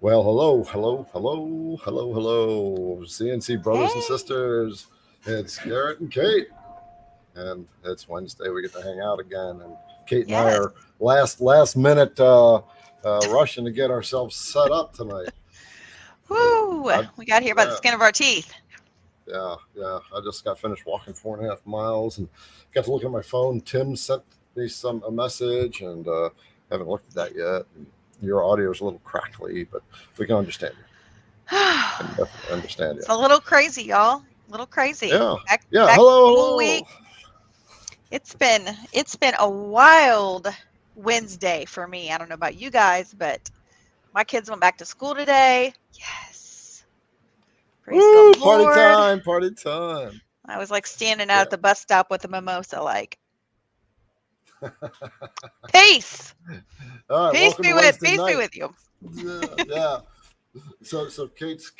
Well, hello, hello, hello, hello, hello, CNC brothers and Hey. sisters. It's Garrett and Kate, and it's Wednesday. We get to hang out again, and Kate and I Yes. are last minute rushing to get ourselves set up tonight. Woo. I, We got here by the yeah, skin of our teeth. yeah. I just got finished walking 4.5 miles and got to look at my phone. Tim sent me a message, and haven't looked at Yeah. that yet. Your audio is a little crackly, but we can understand you. Can definitely understand you. It's a little crazy, y'all. A little crazy. Yeah. Back Yeah. back to Hello. school Hello. week. It's been a wild Wednesday for me. I don't know about you guys, but my kids went back to school today. Yes. Praise the Woo! Party Lord. time. Party time. I was like standing out Yeah. at the bus stop with a mimosa, like, peace. All right. Peace Welcome be to with Wednesday peace be night. with you. Yeah. So Kate's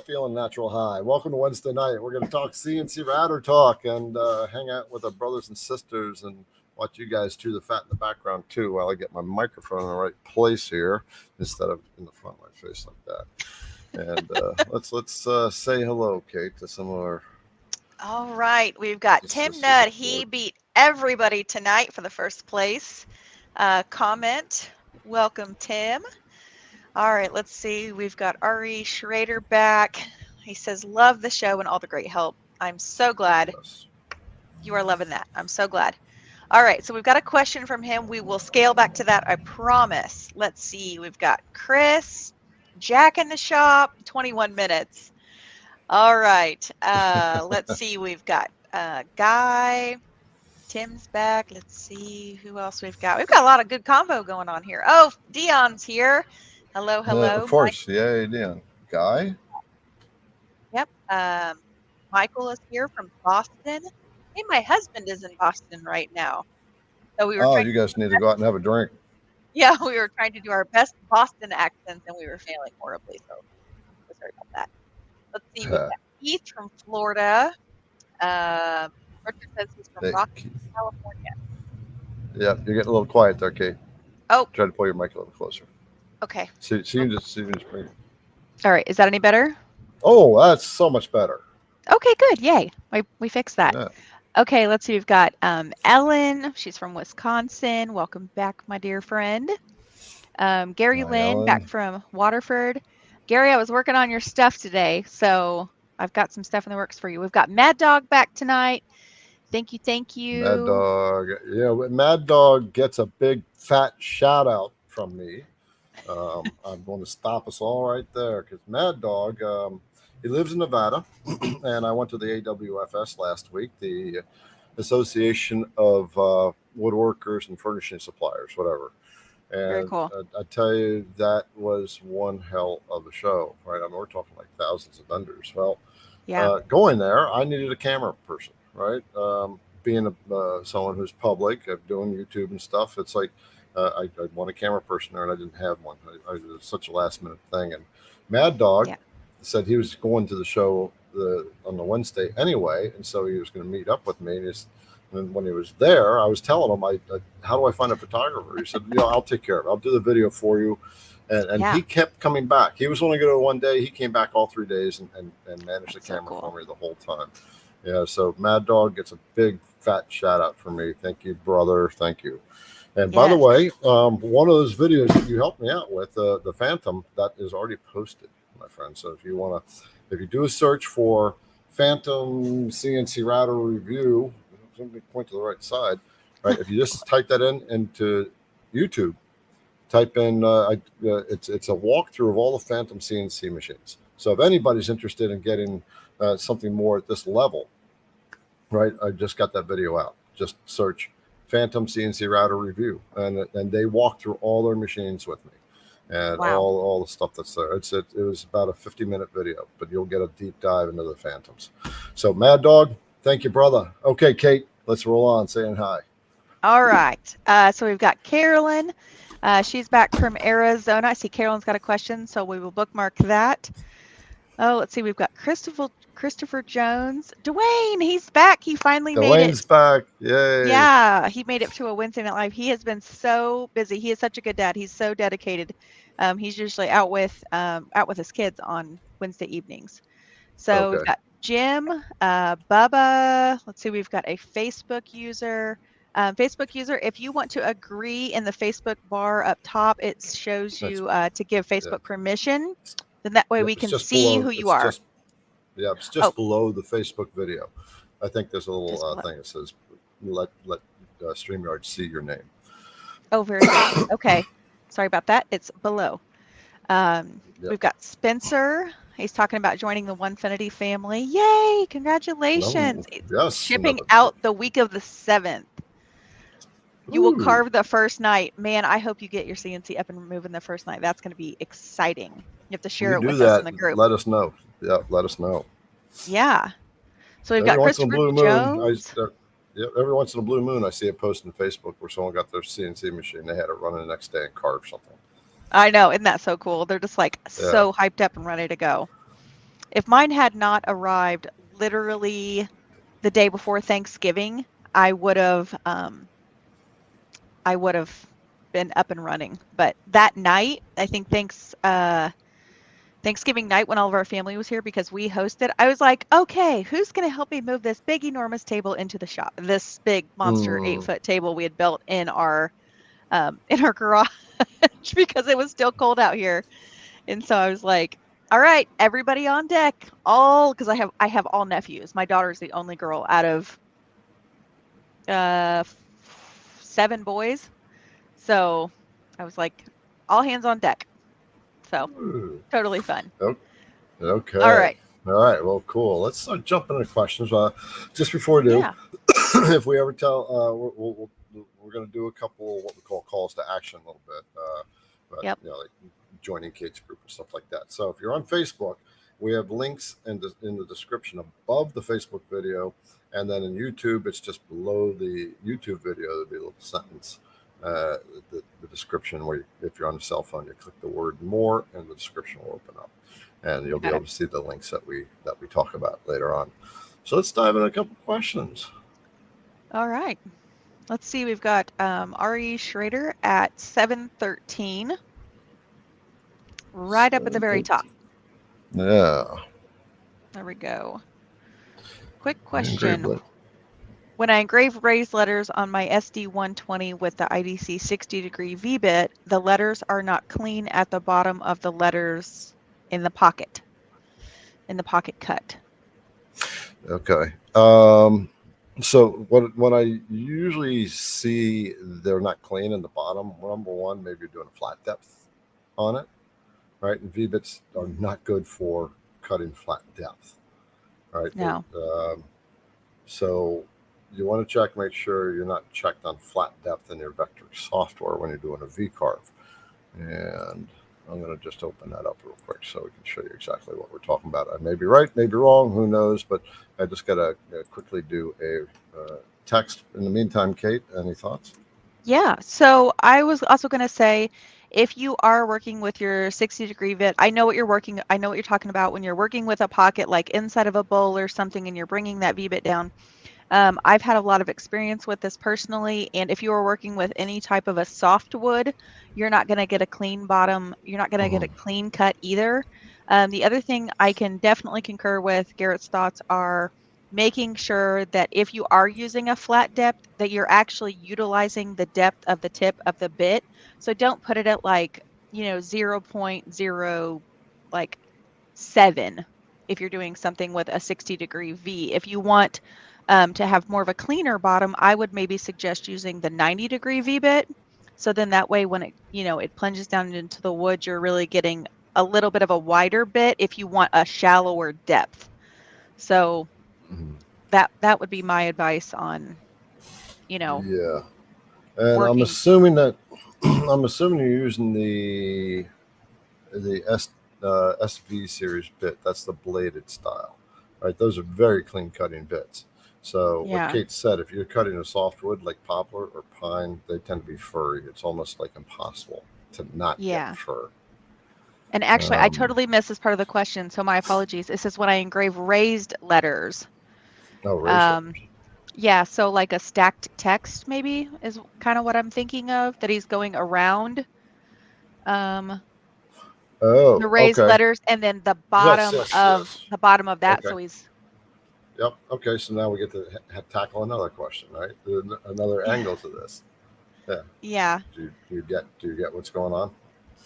feeling natural high. Welcome to Wednesday night. We're going to talk CNC router talk and hang out with our brothers and sisters and watch you guys chew the fat in the background too while I get my microphone in the right place here instead of in the front of my face like that. And let's say hello, Kate, to some of our All right, we've got Tim sisters Nutt. aboard. He beat everybody tonight for the first place comment. Welcome, Tim. All right, let's see. We've got Ari Schrader back. He says, love the show and all the great help. I'm so glad Yes. you are loving that. I'm so glad. All right, so we've got a question from him. We will scale back to that, I promise. Let's see. We've got Chris, Jack in the shop, 21 minutes. All right. Let's see. We've got Guy. Tim's back. Let's see who else we've got. We've got a lot of good combo going on here. Oh, Dion's here. Hello, Of hello, Mike. course. Yeah, Dan. Guy? Yep. Michael is here from Boston. Hey, my husband is in Boston right now. So we were Oh, trying you to do guys need to go out and have a drink. yeah, we were trying to do our best Boston accents and we were failing horribly. So sorry about that. Let's see. We've got Keith from Florida. Um, Richard says he's from Hey, Rock, California. yeah, you're getting a little quiet there, Kate. Oh, Try to pull your mic a little closer. okay. See you just bring it. All right. Is that any better? Oh, that's so much better. Okay, good. Yay. We fixed that. Yeah. Okay, let's see. We've got Ellen. She's from Wisconsin. Welcome back, my dear friend. Gary Hi, Lynn, back Ellen. from Waterford. Gary, I was working on your stuff today, so I've got some stuff in the works for you. We've got Mad Dog back tonight. Thank you, thank Mad you. Dog. Yeah, Mad Dog gets a big fat shout out from me. I'm going to stop us all right there because Mad Dog, he lives in Nevada, and I went to the AWFS last week, the Association of Woodworkers and Furnishing Suppliers, whatever. Very And cool. I tell you, that was one hell of a show, right? I mean, we're talking like thousands of vendors. Well, Yeah. going there, I needed a camera person, right? Being someone who's public, doing YouTube and stuff, it's like I want a camera person there, and I didn't have one. It was such a last minute thing. And Mad Dog Yeah. said he was going to the show on the Wednesday anyway, and so he was going to meet up with me. And when he was there, I was telling him, how do I find a photographer? He said, I'll take care of it. I'll do the video for you. And Yeah. he kept coming back. He was only going to one day. He came back all 3 days and managed the That's so camera for cool. me the whole time. Yeah, so Mad Dog gets a big fat shout out from me. Thank you, brother. Thank you. And by the Yes. way, one of those videos that you helped me out with, the Phantom, that is already posted, my friend. So if you do a search for Phantom CNC router review, let me point to the right side, right? If you just type that into YouTube, type in it's a walkthrough of all the Phantom CNC machines. So if anybody's interested in getting something more at this level, right? I just got that video out. Just search Phantom CNC router review, and they walk through all their machines with me, and Wow. all the stuff that's there. It was about a 50-minute video, but you'll get a deep dive into the Phantoms. So Mad Dog, thank you, brother. Okay, Kate, let's roll on. Saying hi. All right. So we've got Carolyn. She's back from Arizona. I see Carolyn's got a question, so we will bookmark that. Oh, let's see. We've got Christopher Jones. Dwayne, he's back. He finally made Dwayne's it. back. Yay. Yeah, he made it to a Wednesday Night Live. He has been so busy. He is such a good dad. He's so dedicated. He's usually out with his kids on Wednesday evenings. So we've Okay. got Jim, Bubba. Let's see. We've got a Facebook user. Facebook user, if you want to agree in the Facebook bar up top, it shows That's, you to give yeah. Facebook permission. Then that way Yep, we it's can just see below. who you It's are. just, yeah, it's Oh, just below the Facebook video. I think there's a just little below. thing that says, let StreamYard see your name. Oh, very good. Okay. Sorry about that. It's below. Yep. We've got Spencer. He's talking about joining the Onefinity family. Yay! Congratulations. No, It's yes. shipping No, out the week of the 7th. You will ooh, carve the first night. Man, I hope you get your CNC up and moving the first night. That's going to be exciting. You have to share you it do with us in that. the group. Let us know. Yeah, let us know. Yeah. So we've Every got once in a Christopher blue moon, Jones. yeah, every once in a blue moon, I see a post on Facebook where someone got their CNC machine. They had it running the next day and carved something. I know. Isn't that so cool? They're just like Yeah. so hyped up and ready to go. If mine had not arrived literally the day before Thanksgiving, I would have been up and running. But that night, I think Thanksgiving night when all of our family was here because we hosted, I was like, okay, who's going to help me move this big, enormous table into the shop? This big monster 8-foot table we had built in our garage because it was still cold out here. And so I was like, all right, everybody on deck. All because I have all nephews. My daughter's the only girl out of 7 boys. So I was like, all hands on deck. So totally fun. Okay. All right. All right. Well, cool. Let's start jumping into questions. Just before we do, Yeah. if we ever tell, we're going to do a couple what we call calls to action a little bit. But, Yep. Like joining Kate's group and stuff like that. So if you're on Facebook, we have links in the description above the Facebook video. And then in YouTube, it's just below the YouTube video. There'll be a little sentence, the description where if you're on a cell phone, you click the word more and the description will open up. And you'll be able to see the links that we talk about later on. So let's dive into a couple questions. All right. Let's see. We've got Ari Schrader at 713, right up at the very top. Yeah. There we go. Quick question. When I engrave raised letters on my SD120 with the IDC 60-degree V-bit, the letters are not clean at the bottom of the letters in the pocket cut. Okay. So what I usually see, they're not clean in the bottom. Number one, maybe you're doing a flat depth on it, right? And V-bits are not good for cutting flat depth, right? No. So you want to check, make sure you're not checked on flat depth in your Vectric software when you're doing a V-carve. And I'm going to just open that up real quick so we can show you exactly what we're talking about. I may be right, may be wrong, who knows, but I just got to quickly do a text. In the meantime, Kate, any thoughts? Yeah, so I was also going to say, if you are working with your 60-degree bit, I know what you're talking about when you're working with a pocket like inside of a bowl or something and you're bringing that V-bit down. I've had a lot of experience with this personally, and if you are working with any type of a softwood, you're not going to get a clean bottom. You're not going to get a clean cut either. The other thing I can definitely concur with Garrett's thoughts are making sure that if you are using a flat depth, that you're actually utilizing the depth of the tip of the bit. So don't put it at like, 0.0 like 7 if you're doing something with a 60-degree V. If you want to have more of a cleaner bottom, I would maybe suggest using the 90-degree V-bit. So then that way when it plunges down into the wood, you're really getting a little bit of a wider bit if you want a shallower depth. So that would be my advice on, Yeah. And working. I'm assuming you're using the SV series bit. That's the bladed style, right? Those are very clean cutting bits. So what Kate said, if you're cutting a softwood like poplar or pine, they tend to be furry. It's almost like impossible to not get fur. And actually, I Um, totally missed this part of the question, so my apologies. It says when I engrave raised letters. oh, raised Um, letters. yeah, so like a stacked text maybe is kind of what I'm thinking of, that he's going around um, Oh, the raised okay. letters and then the Yes, bottom yes, of yes. that. Okay. So he's Yep. Okay. So now we get to tackle another question, right? Another angle to this. Yeah. yeah. Do you get what's going on?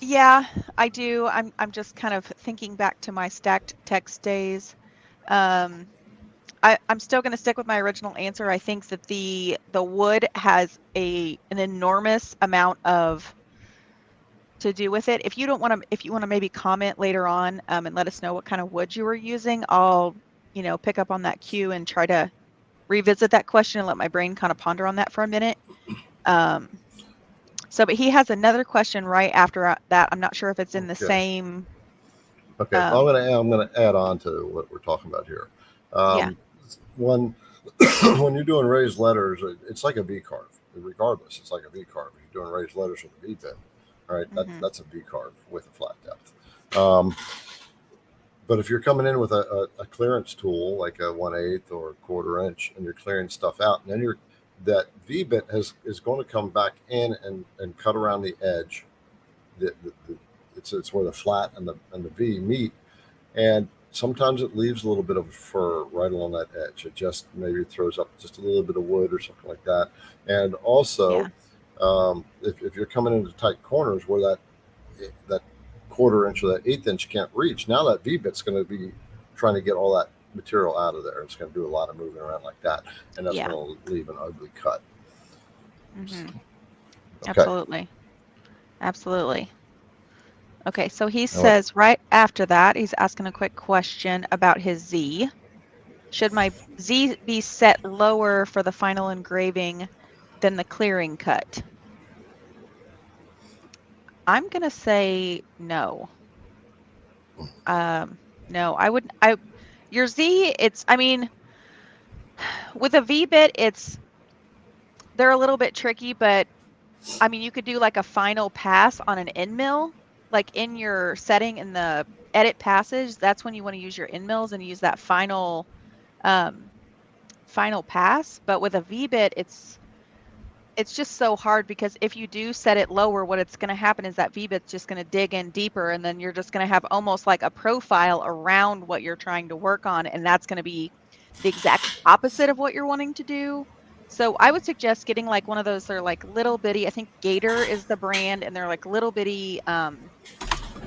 Yeah, I do. I'm just kind of thinking back to my stacked text days. Um, I'm still going to stick with my original answer. I think that the wood has an enormous amount of to do with it. If you don't want to, if you want to maybe comment later on and let us know what kind of wood you were using, I'll pick up on that cue and try to revisit that question and let my brain kind of ponder on that for a minute. Um, but he has another question right after that. I'm not sure if it's in the Okay. same. Okay. Well, I'm gonna add on to what we're talking about here. Yeah. When when you're doing raised letters, it's like a V carve. Regardless, it's like a V carve. If you're doing raised letters with a V bit, all right, Mm-hmm. that's a V carve with a flat depth. Um, but if you're coming in with a clearance tool like a 1/8 or a 1/4 inch, and you're clearing stuff out, and then that V bit is going to come back in and cut around the edge. It's where the flat and the V meet, and sometimes it leaves a little bit of fur right along that edge. It just maybe throws up just a little bit of wood or something like that. And also, Yeah. if you're coming into tight corners where that 1/4 inch or that 1/8 inch can't reach, now that V bit's going to be trying to get all that material out of there. It's going to do a lot of moving around like that, and that's Yeah. going to leave an ugly cut. Mm-hmm. Okay. Absolutely. Absolutely. Okay, so he Now what? says right after that, he's asking a quick question about his Z. Should my Z be set lower for the final engraving than the clearing cut? I'm going to say no. No, I wouldn't. Your Z, I mean, with a V bit, they're a little bit tricky, but I mean, you could do like a final pass on an end mill, like in your setting in the edit passage. That's when you want to use your end mills and use that um, final pass. But with a V bit, it's just so hard because if you do set it lower, what it's going to happen is that V bit's just going to dig in deeper, and then you're just going to have almost like a profile around what you're trying to work on, and that's going to be the exact opposite of what you're wanting to do. So I would suggest getting like one of those. They're like little bitty. I think Gator is the brand, and they're like little bitty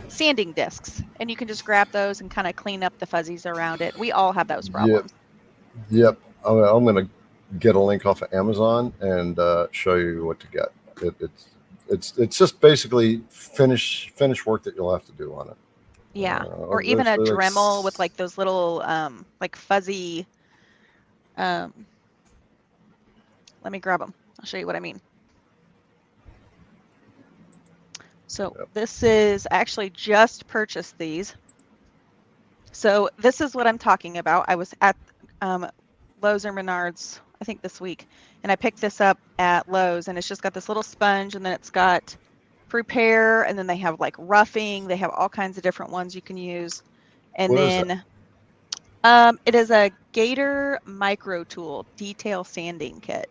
sanding discs, and you can just grab those and kind of clean up the fuzzies around it. We all have those Yep. problems. Yep. I'm going to get a link off of Amazon and show you what to get. It's just basically finish work that you'll have to do on it. Yeah, or even a Dremel with like those little like fuzzy. Let me grab them. I'll show you what I mean. So this is, I actually just purchased these. So this is what I'm talking about. I was at Lowe's or Menards, I think this week, and I picked this up at Lowe's, and it's just got this little sponge, and then it's got prepare, and then they have like roughing. They have all kinds of different ones you can use. And What then is it is a Gator Micro Tool detail sanding kit.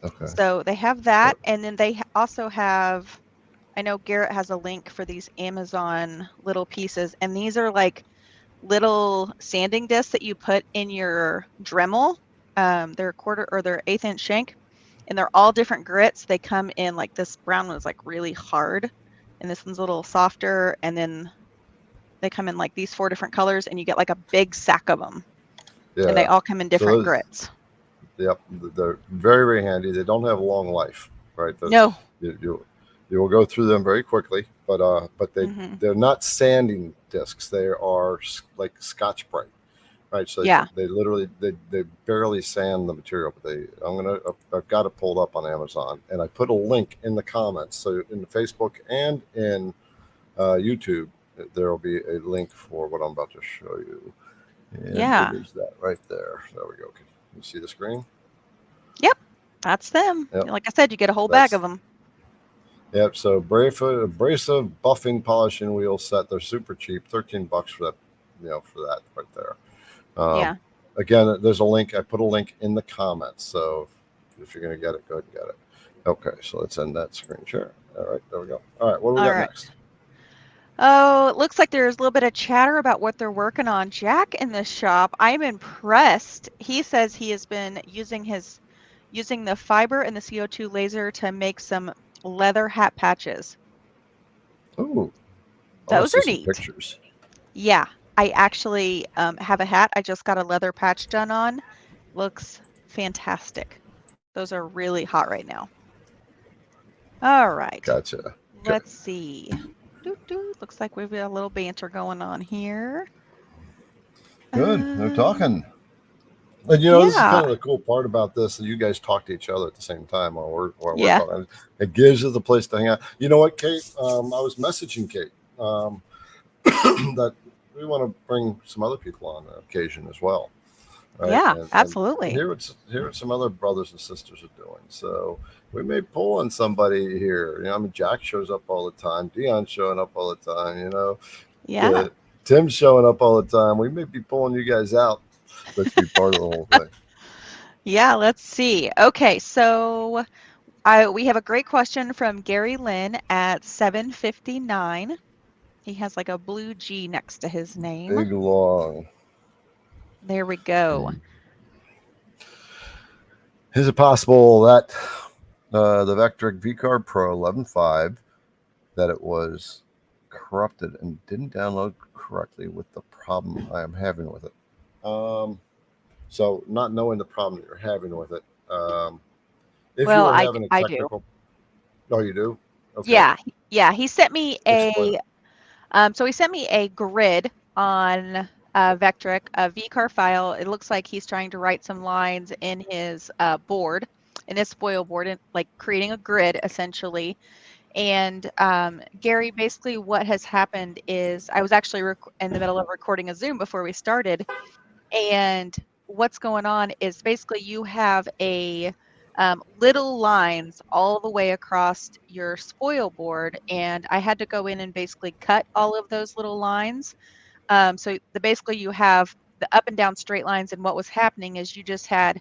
Okay. So they have that, and then they also have, I know Garrett has a link for these Amazon little pieces, and these are like little sanding discs that you put in your Dremel. They're 1/4 or they're 1/8 inch shank, and they're all different grits. They come in like this brown one is like really hard, and this one's a little softer, and then they come in like these 4 different colors, and you get like a big sack of them, and they Yeah. all come in So different grits. yep, they're very, very handy. They don't have a long life, right? No. You will go through them very quickly, but they're not sanding discs. They are like Scotch-Brite, right? So Yeah. they literally they barely sand the material. But I've got it pulled up on Amazon, and I put a link in the comments. So in the Facebook and in YouTube, there will be a link for what I'm about to show you. And Yeah. it is that right there. There we go. Can you see the screen? Yep, that's them. Yep. Like I said, you get a whole bag of them. Yep. So abrasive buffing polishing wheel set. They're super cheap. $13 for that. For that right there. Yeah. Again, there's a link. I put a link in the comments. So if you're going to get it, go ahead and get it. Okay. So let's end that screen share. All right. There we go. All right. What do we All got right. next? Oh, it looks like there's a little bit of chatter about what they're working on. Jack in the shop, I'm impressed. He says he has been using the fiber and the CO2 laser to make some leather hat patches. Oh, I want to Those see are some neat. pictures. Yeah, I actually have a hat I just got a leather patch done on. Looks fantastic. Those are really hot right now. All right. Gotcha. Okay. Let's see. Looks like we've got a little banter going on here. Good. No talking. And this is Yeah. kind of the cool part about this, that you guys talk to each other at the same time while we're Yeah. talking. It gives you the place to hang out. You know what, Kate? I was messaging Kate that we want to bring some other people on occasion as well. Right? Yeah, and absolutely. Hear what some other brothers and sisters are doing. So we may pull on somebody here. Jack shows up all the time. Dion's showing up all the time. Yeah. Tim's showing up all the time. We may be pulling you guys out. Let's be part of the whole thing. Yeah, let's see. Okay, so we have a great question from Gary Lynn at 7:59. He has like a blue G next to his name. Big long. There we go. Is it possible that the Vectric VCard Pro 11.5 that it was corrupted and didn't download correctly with the problem I am having with it? So not knowing the problem that you're having with it. If Well, you were having a I technical, oh, you do? Okay. Yeah. He sent me Explain it. so he sent me a grid on Vectric, a VCAR file. It looks like he's trying to write some lines in his board, in his spoil board, and like creating a grid essentially. And Gary, basically what has happened is I was actually in the middle of recording a Zoom before we started, and what's going on is basically you have a little lines all the way across your spoil board, and I had to go in and basically cut all of those little lines. So basically you have the up and down straight lines, and what was happening is you just had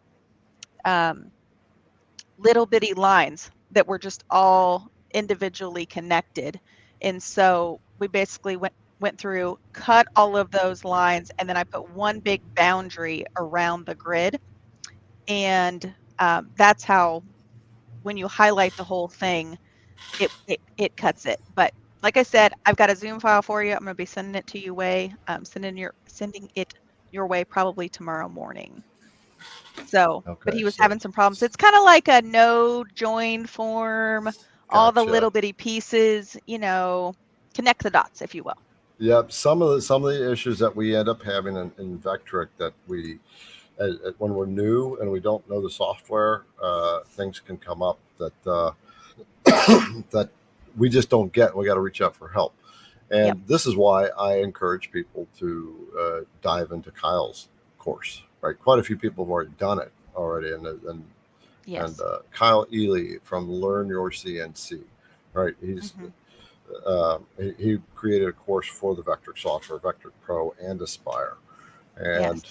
little bitty lines that were just all individually connected. And so we basically went through, cut all of those lines, and then I put one big boundary around the grid. And that's how, when you highlight the whole thing, it cuts it. But like I said, I've got a Zoom file for you. I'm going to be sending it to you sending it your way probably tomorrow morning. So, Okay, but he was having some problems. It's kind of like a node join form, all the little bitty pieces, connect the dots, if you will. Yep. Some of the issues that we end up having in Vectric that we, when we're new and we don't know the software, things can come up that that we just don't get. We got to reach out for help. And this is why I encourage people to dive into Kyle's course. Right, quite a few people have already done it already, and Kyle Ely from Learn Your CNC. Right, he's he created a course for the Vectric software, Vectric Pro and Aspire, and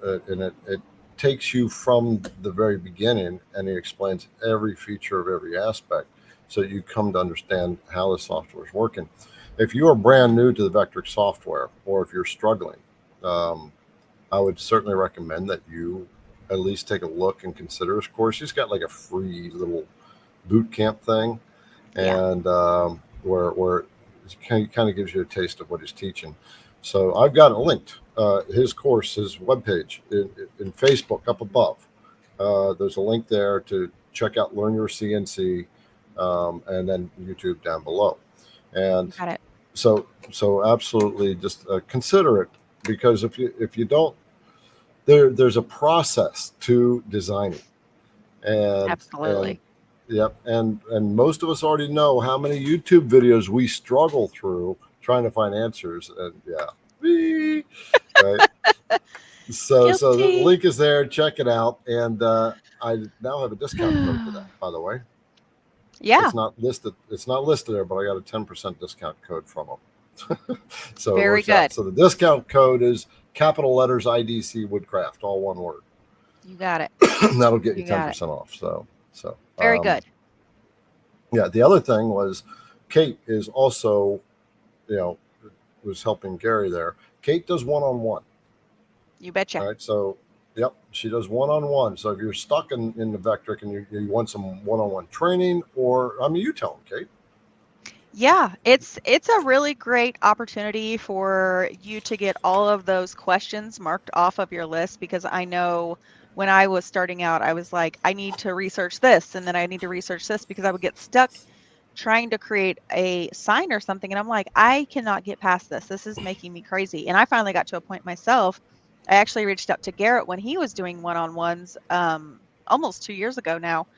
it takes you from the very beginning, and he explains every feature of every aspect, so you come to understand how the software is working. If you are brand new to the Vectric software, or if you're struggling, I would certainly recommend that you at least take a look and consider his course. He's got like a free little boot camp thing, and where it kind of gives you a taste of what he's teaching. So I've got it linked. His course, his webpage in Facebook up above. There's a link there to check out Learn Your CNC, and then YouTube down below. And got it. So absolutely just consider it, because if you don't, there's a process to designing, and absolutely. And most of us already know how many YouTube videos we struggle through trying to find answers, and right. So the link is there. Check it out, and I now have a discount code for that, by the way. Yeah. It's not listed. It's not listed there, but I got a 10% discount code from them. So it Very works out. good. So the discount code is capital letters IDC Woodcraft, all one word. You got it. And that'll get you You got it. 10% off. So Very good. yeah. The other thing was Kate is also, was helping Gary there. Kate does one-on-one. You betcha. All right. So, yep, she does one-on-one. So if you're stuck in the Vectric and you want some one-on-one training, or you tell them, Kate. Yeah, it's a really great opportunity for you to get all of those questions marked off of your list, because I know when I was starting out, I was like, I need to research this, and then I need to research this, because I would get stuck trying to create a sign or something, and I'm like, I cannot get past this. This is making me crazy. And I finally got to a point myself. I actually reached out to Garrett when he was doing one-on-ones almost 2 years ago now,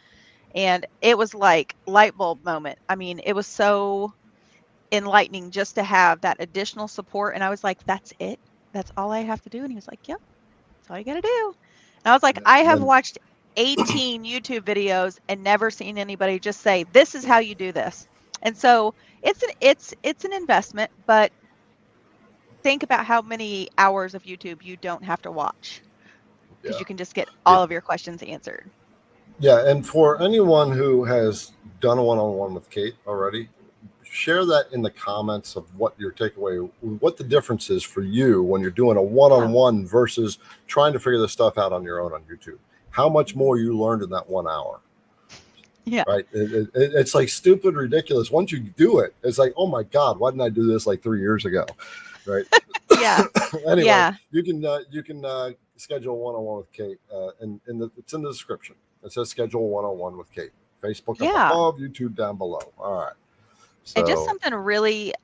and it was like light bulb moment. I mean, it was so enlightening just to have that additional support. And I was like, that's it. That's all I have to do. And he was like, yep, that's all you got to do. And I was like, Yeah. I have watched 18 YouTube videos and never seen anybody just say, this is how you do this. And so it's an investment, but think about how many hours of YouTube you don't have to watch, because you can just get all of your questions answered. Yeah, and for anyone who has done a one-on-one with Kate already, share that in the comments of what your takeaway, what the difference is for you when you're doing a one-on-one versus trying to figure this stuff out on your own on YouTube. How much more you learned in that 1 hour. Yeah. Right. It's like stupid, ridiculous. Once you do it, it's like, oh my God, why didn't I do this like 3 years ago? Right. Yeah. Anyway, Yeah. you can schedule a one-on-one with Kate, and it's in the description. It says schedule a one-on-one with Kate. Facebook up above, YouTube down below. All right. So, and just something really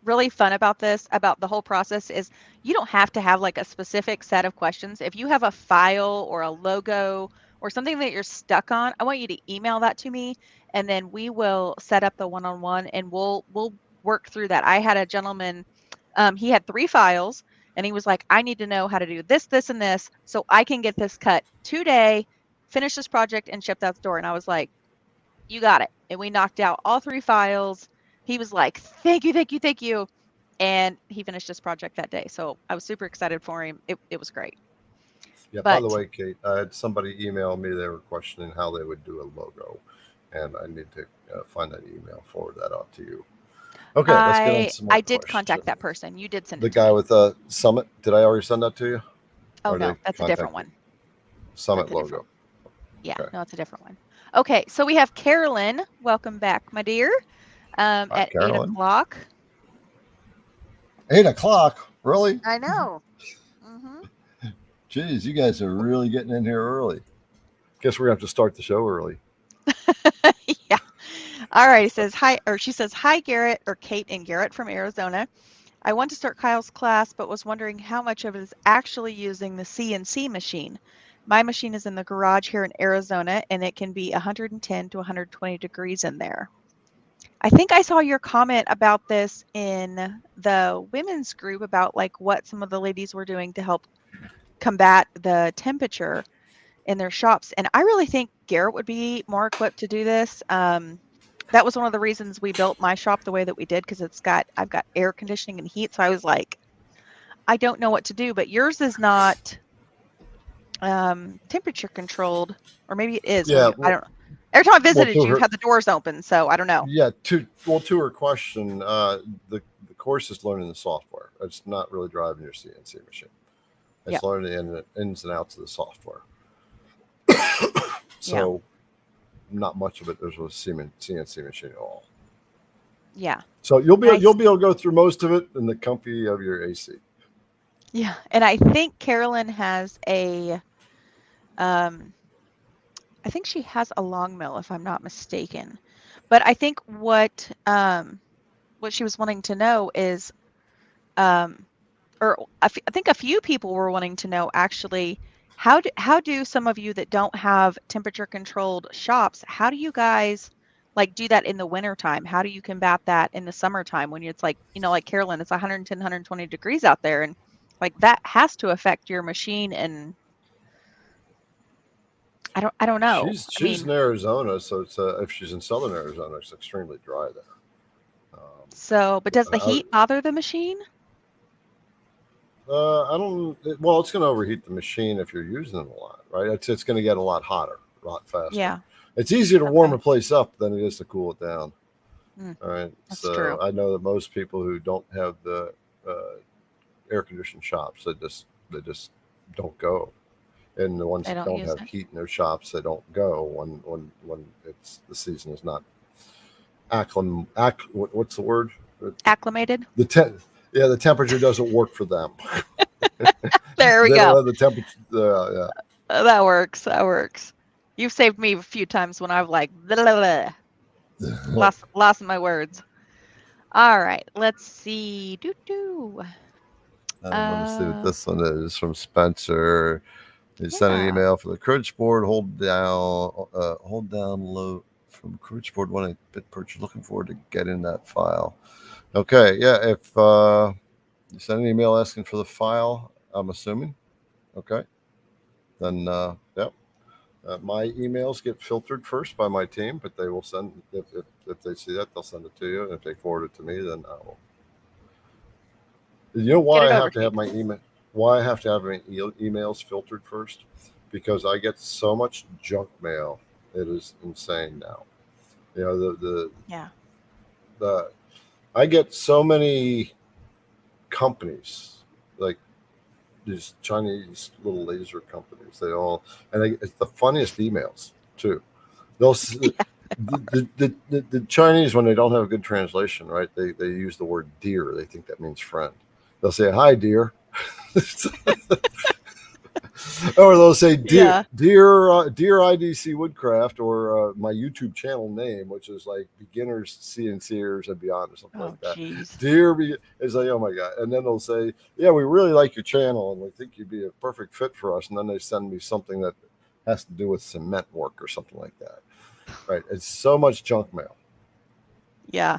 really fun about this, about the whole process, is you don't have to have like a specific set of questions. If you have a file or a logo or something that you're stuck on, I want you to email that to me, and then we will set up the one-on-one and we'll work through that. I had a gentleman, he had 3 files, and he was like, I need to know how to do this, this, and this, so I can get this cut today, finish this project, and ship that door. And I was like, you got it. And we knocked out all 3 files. He was like, thank you, thank you, thank you. And he finished his project that day. So I was super excited for him. It was great. Yeah, by the way, Kate, I had somebody email me. They were questioning how they would do a logo, and I need to find that email, forward that out to you. Okay, let's get on some more I did questions. contact that person. You did send the it to guy me. with Summit. Did I already send that to you? Oh, no, that's a different one. Summit logo. Yeah, okay. No, it's a different one. Okay, so we have Carolyn. Welcome back, my dear. At Carolyn. 8 o'clock. 8 o'clock? Really? I know. Geez, you guys are really getting in here early. Guess we're going to have to start the show early. Yeah. All right. It says hi, or she says, hi, Garrett, or Kate and Garrett from Arizona. I want to start Kyle's class, but was wondering how much of it is actually using the CNC machine. My machine is in the garage here in Arizona, and it can be 110 to 120 degrees in there. I think I saw your comment about this in the women's group about like what some of the ladies were doing to help combat the temperature in their shops. And I really think Garrett would be more equipped to do this. That was one of the reasons we built my shop the way that we did, because I've got air conditioning and heat. So I was like, I don't know what to do, but yours is not temperature controlled, or maybe it is. Yeah, I don't know. Every time I visited, you've had the doors open, so I don't know. Yeah, to her question, the course is learning the software. It's not really driving your CNC machine. It's learning the ins and outs of the software. So, not much of it is with CNC machine at all. Yeah. So you'll be able to go through most of it in the comfy of your AC. Yeah, and I think Carolyn has I think she has a long mill, if I'm not mistaken. But I think what she was wanting to know is, or I think a few people were wanting to know actually, how do some of you that don't have temperature controlled shops, how do you guys like do that in the wintertime? How do you combat that in the summertime when it's like, like Carolyn, it's 110, 120 degrees out there, and like that has to affect your machine. And I don't know. I She's mean, in Arizona, so it's if she's in southern Arizona, it's extremely dry there. so but does the I, heat bother the machine? I don't. Well, it's going to overheat the machine if you're using it a lot, right? It's going to get a lot hotter, a lot faster. Yeah. It's easier to warm Okay. a place up than it is to cool it down. Mm, All right. that's true. So I know that most people who don't have the air conditioned shops, they just don't go. And the ones They that don't don't use have it. heat in their shops, they don't go when it's the season is not what's the word? Acclimated. The te- yeah, the temperature doesn't work for them. There we They don't go. have the temperature. Yeah. That works. That works. You've saved me a few times when I've like blah, blah, blah, lost my words. All right, let's see. Doo doo. Let me see what Uh, this one is from Spencer. He sent an yeah. email for the courage board. Hold down low from courage board when I bit purchase. Looking forward to getting that file. Okay, yeah. If you send an email asking for the file, I'm assuming. Okay, then yep. My emails get filtered first by my team, but they will send if they see that, they'll send it to you. And if they forward it to me, then I will. You know Get why it I over have to to you. have my email? Why I have to have my emails filtered first? Because I get so much junk mail. It is insane now. You know Yeah. the I get so many companies like these Chinese little laser companies. They all it's the funniest emails too. They'll the Chinese when they don't have a good translation, right? They use the word dear. They think that means friend. They'll say hi dear. Or they'll say Yeah. dear IDC Woodcraft or my YouTube channel name, which is like beginners CNCers and beyond or something Oh, like that. jeez. It's like, oh my god. And then they'll say, yeah, we really like your channel and we think you'd be a perfect fit for us. And then they send me something that has to do with cement work or something like that. Right? It's so much junk mail. Yeah.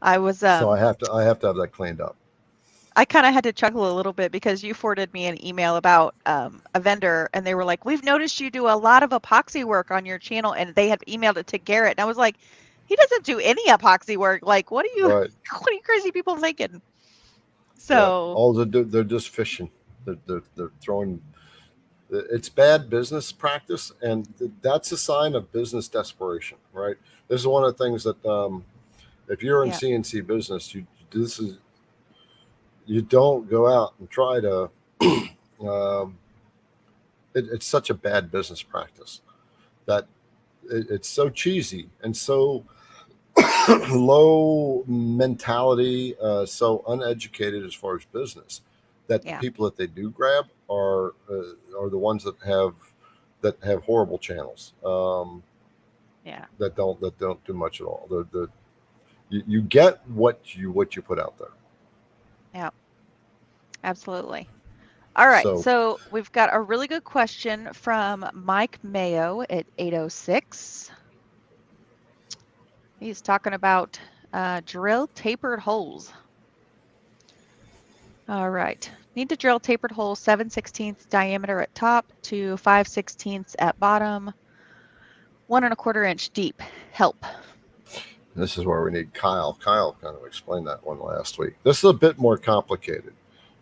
I was So I have to have that cleaned up. I kind of had to chuckle a little bit because you forwarded me an email about a vendor and they were like, "We've noticed you do a lot of epoxy work on your channel," and they had emailed it to Garrett, and I was like, "He doesn't do any epoxy work. Like, what are you, Right. what are you crazy people thinking?" Yeah. So, All they do, they're just fishing. They're throwing. It's bad business practice, and that's a sign of business desperation, right? This is one of the things that if you're in yeah, CNC business, you don't go out and try to. um, it's such a bad business practice that it's so cheesy and so low mentality, so uneducated as far as business, that the yeah, people that they do grab are the ones that have horrible channels, yeah, that don't do much at all. You get what you put out there. yeah, absolutely. All right, So so we've got a really good question from Mike Mayo at 806. He's talking about drill tapered holes. All right. Need to drill tapered holes 7/16 diameter at top to 5/16 at bottom, 1 1/4 inch deep. Help. this is where we need Kyle. Kyle kind of explained that one last week. This is a bit more complicated.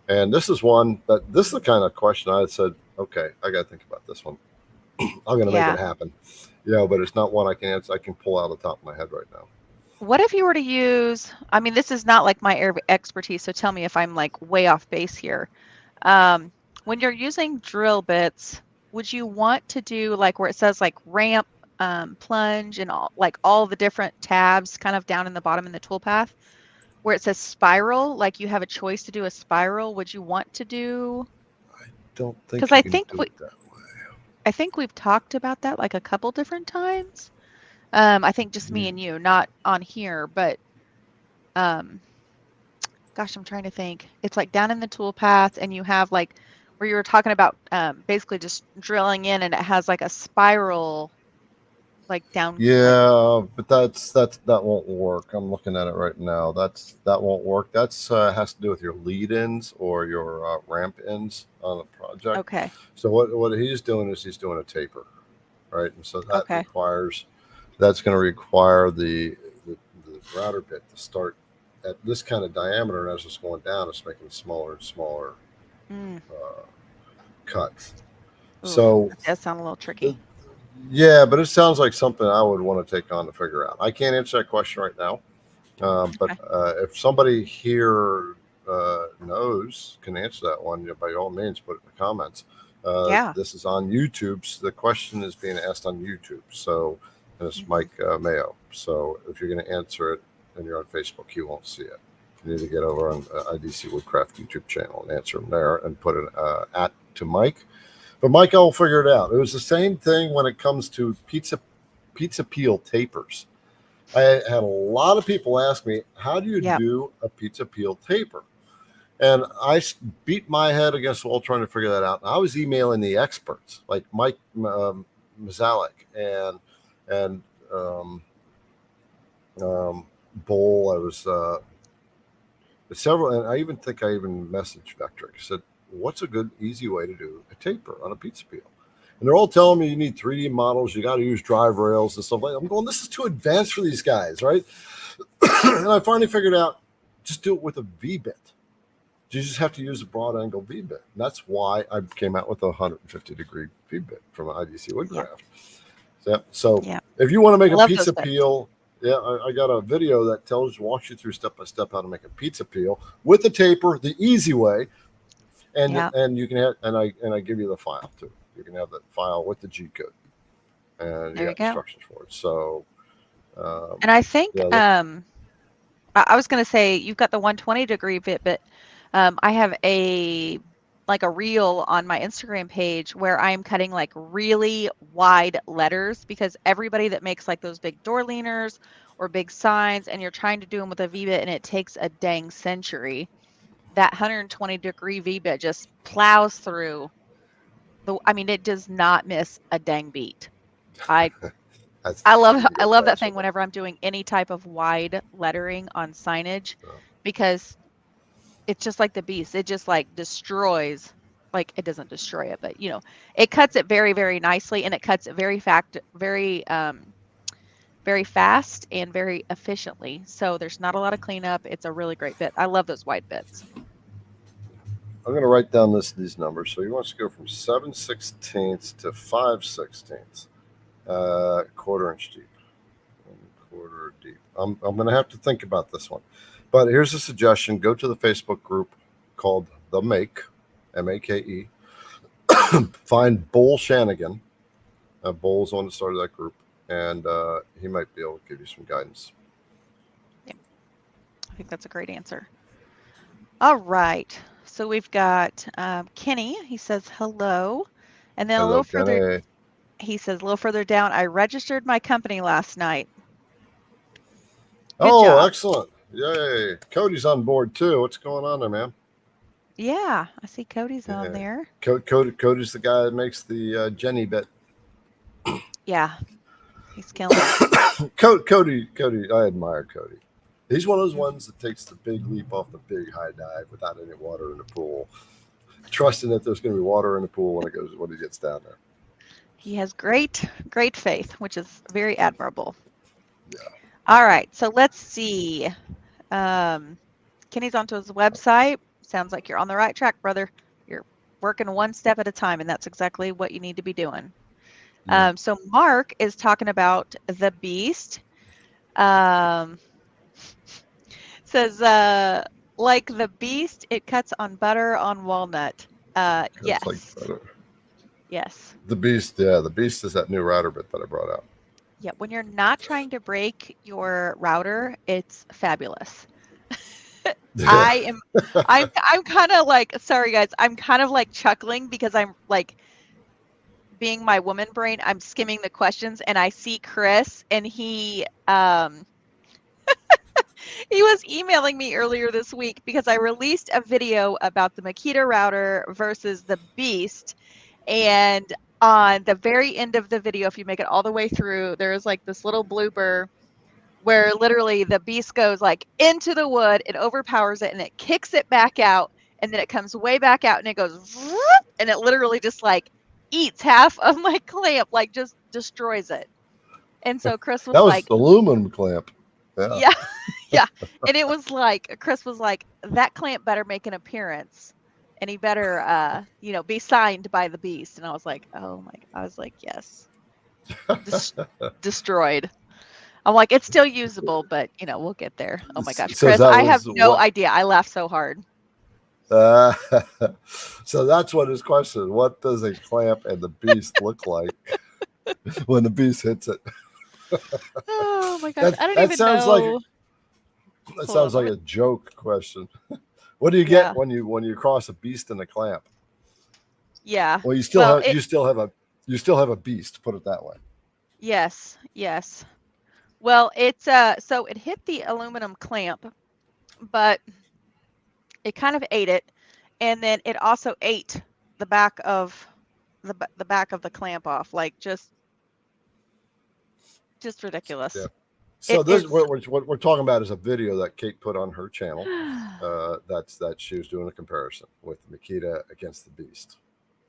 And this is one that this is the kind of question I said, okay, I got to think about this one. I'm going to make it Yeah. happen. But it's not one I can answer. I can pull out of the top of my head right now. What if you were to use, I mean, this is not like my expertise, so tell me if I'm like way off base here. When you're using drill bits, would you want to do like where it says like ramp, plunge, and all the different tabs kind of down in the bottom in the toolpath? Where it says spiral, like you have a choice to do a spiral, would you want to do? I don't Because think you can do it that way. I think we've talked about that like a couple different times. I think just me and you, not on here, but um, gosh, I'm trying to think. It's like down in the toolpath, and you have like where you were talking about basically just drilling in, and it has like a spiral, like down, like Yeah, but that won't work. I'm looking at it right now. That won't work. That's has to do with your lead ins or your ramp ins on a project. okay, So what he's doing is he's doing a taper. right? And so Okay. that's going to require the router bit to start at this kind of diameter, and as it's going down, it's making smaller and smaller Mm. cuts. Oof. So That does sound a little tricky. yeah, but it sounds like something I would want to take on to figure out. I can't answer that question right now, but Okay. if somebody here knows, can answer that one, by all means, put it in the comments. Yeah. This is on YouTube. So the question is being asked on YouTube. So, and it's Mhm. Mike Mayo. So if you're going to answer it and you're on Facebook, you won't see it. You need to get over on IDC Woodcraft YouTube channel and answer them there and put an at to Mike. But Mike, I'll figure it out. It was the same thing when it comes to pizza peel tapers. I had a lot of people ask me, how do you Yep. do a pizza peel taper? And I beat my head against the wall trying to figure that out. And I was emailing the experts like Mike Mazalik and Bull. I was several, and I even think I even messaged Vectric. I said, "What's a good, easy way to do a taper on a pizza peel?" And they're all telling me you need 3D models, you got to use drive rails and stuff like that. I'm going, this is too advanced for these guys, right? And I finally figured out, just do it with a V bit. You just have to use a broad angle V bit. And that's why I came out with a 150-degree V bit from IDC Woodcraft. So Yeah. if you want to make I a love pizza those bits. peel, yeah, I got a video that walks you through step by step how to make a pizza peel with a taper, the easy way, and Yeah. and you can have and I give you the file too. You can have that file with the G code, and There you you got go. instructions for it. So, And I think yeah, I was going to say you've got the 120-degree bit, but I have a reel on my Instagram page where I'm cutting like really wide letters because everybody that makes like those big door leaners or big signs and you're trying to do them with a V-bit and it takes a dang century, that 120-degree V-bit just plows through it does not miss a dang beat. I that's I love you can I go love that fast thing with it. whenever I'm doing any type of wide lettering on signage So, because it's just like the beast. It just like destroys, like it doesn't destroy it, but it cuts it very, very nicely and it cuts it very fast and very efficiently. So there's not a lot of cleanup. It's a really great bit. I love those wide bits. I'm going to write down these numbers. So he wants to go from 7/16 to 5/16, quarter inch deep, 1/4 deep. I'm going to have to think about this one, but here's a suggestion: go to the Facebook group called The Make, MAKE. Find Bull Shanigan. Bull's on the start of that group, and he might be able to give you some guidance. Yeah, I think that's a great answer. All right. So we've got Kenny. He says hello. And then Hello, Kenny. he says a little further down, I registered my company last night. Good Oh, job. excellent. Yay. Cody's on board too. What's going on there, man? Yeah, I see Cody's on Yeah. there. Cody's the guy that makes the Jenny bit. Yeah, he's killing it. Cody, I admire Cody. He's one of those ones that takes the big leap off the big high dive without any water in the pool, trusting that there's going to be water in the pool when he gets down there. He has great faith, which is very admirable. Yeah. All right, so let's see. Kenny's onto his website. Sounds like you're on the right track, brother. You're working one step at a time, and that's exactly what you need to be doing. Yeah. So Mark is talking about the beast. Says, like the beast, it cuts on butter on walnut. Yes. Like butter. Yes. The beast, yeah, the beast is that new router bit that I brought out. Yeah, when you're not trying to break your router, it's fabulous. I'm kind of like, sorry guys, I'm kind of like chuckling because I'm like, being my woman brain, I'm skimming the questions and I see Chris and he he was emailing me earlier this week because I released a video about the Makita router versus the Beast. And on the very end of the video, if you make it all the way through, there's like this little blooper where literally the Beast goes like into the wood, it overpowers it and it kicks it back out. And then it comes way back out and it goes, and it literally just like eats half of my clamp, like just destroys it. And so Chris was That was like, aluminum clamp. Yeah. yeah, yeah. And it was like, Chris was like, that clamp better make an appearance. And he better, be signed by the beast. And I was like, oh my, I was like, yes, destroyed. I'm like, it's still usable, but we'll get there. Oh my gosh, So Chris, that I have was no what. idea. I laughed so hard. So that's what his question is. What does a clamp and the beast look like when the beast hits it? Oh my gosh, I don't That even sounds like know. that Hold sounds on, like a joke question. What do you yeah, get when you cross a beast and a clamp? yeah. Well, you still Well, have a beast. Put it that way. yes, yes. Well, it's so it hit the aluminum clamp, but it kind of ate it, and then it also ate the back of the back of the clamp off, like just ridiculous. Yeah. It So this is. what we're talking about is a video that Kate put on her channel. That she was doing a comparison with Makita against the beast,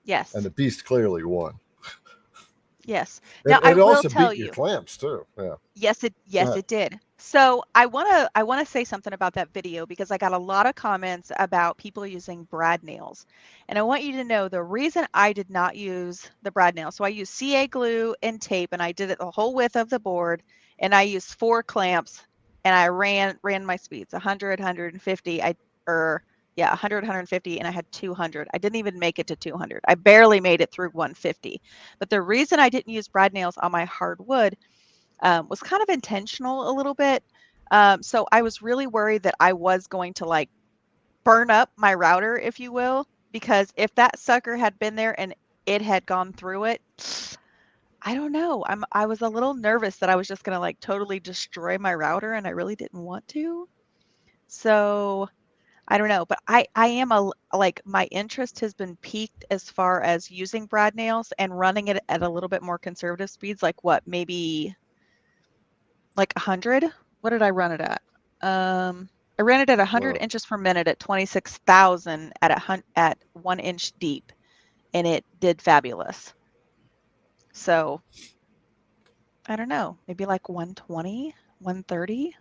Yes. and the beast clearly won. Yes. Now I It will also tell beat your you. clamps too. Yeah. Yes, Go ahead. it did. So I wanna say something about that video because I got a lot of comments about people using brad nails. And I want you to know the reason I did not use the brad nail. So I used CA glue and tape, and I did it the whole width of the board, and I used 4 clamps, and I ran my speeds 100, 150. 100, 150, and I had 200. I didn't even make it to 200. I barely made it through 150. But the reason I didn't use brad nails on my hardwood was kind of intentional a little bit. So I was really worried that I was going to like burn up my router, if you will, because if that sucker had been there and it had gone through it, I don't know. I was a little nervous that I was just going to like totally destroy my router, and I really didn't want to. So I don't know, but I am like my interest has been piqued as far as using brad nails and running it at a little bit more conservative speeds, like what, maybe like 100. What did I run it at? I ran it at 100 Well, inches per minute at 26,000 at 1 inch deep, and it did fabulous. So I don't know, maybe like 120, 130,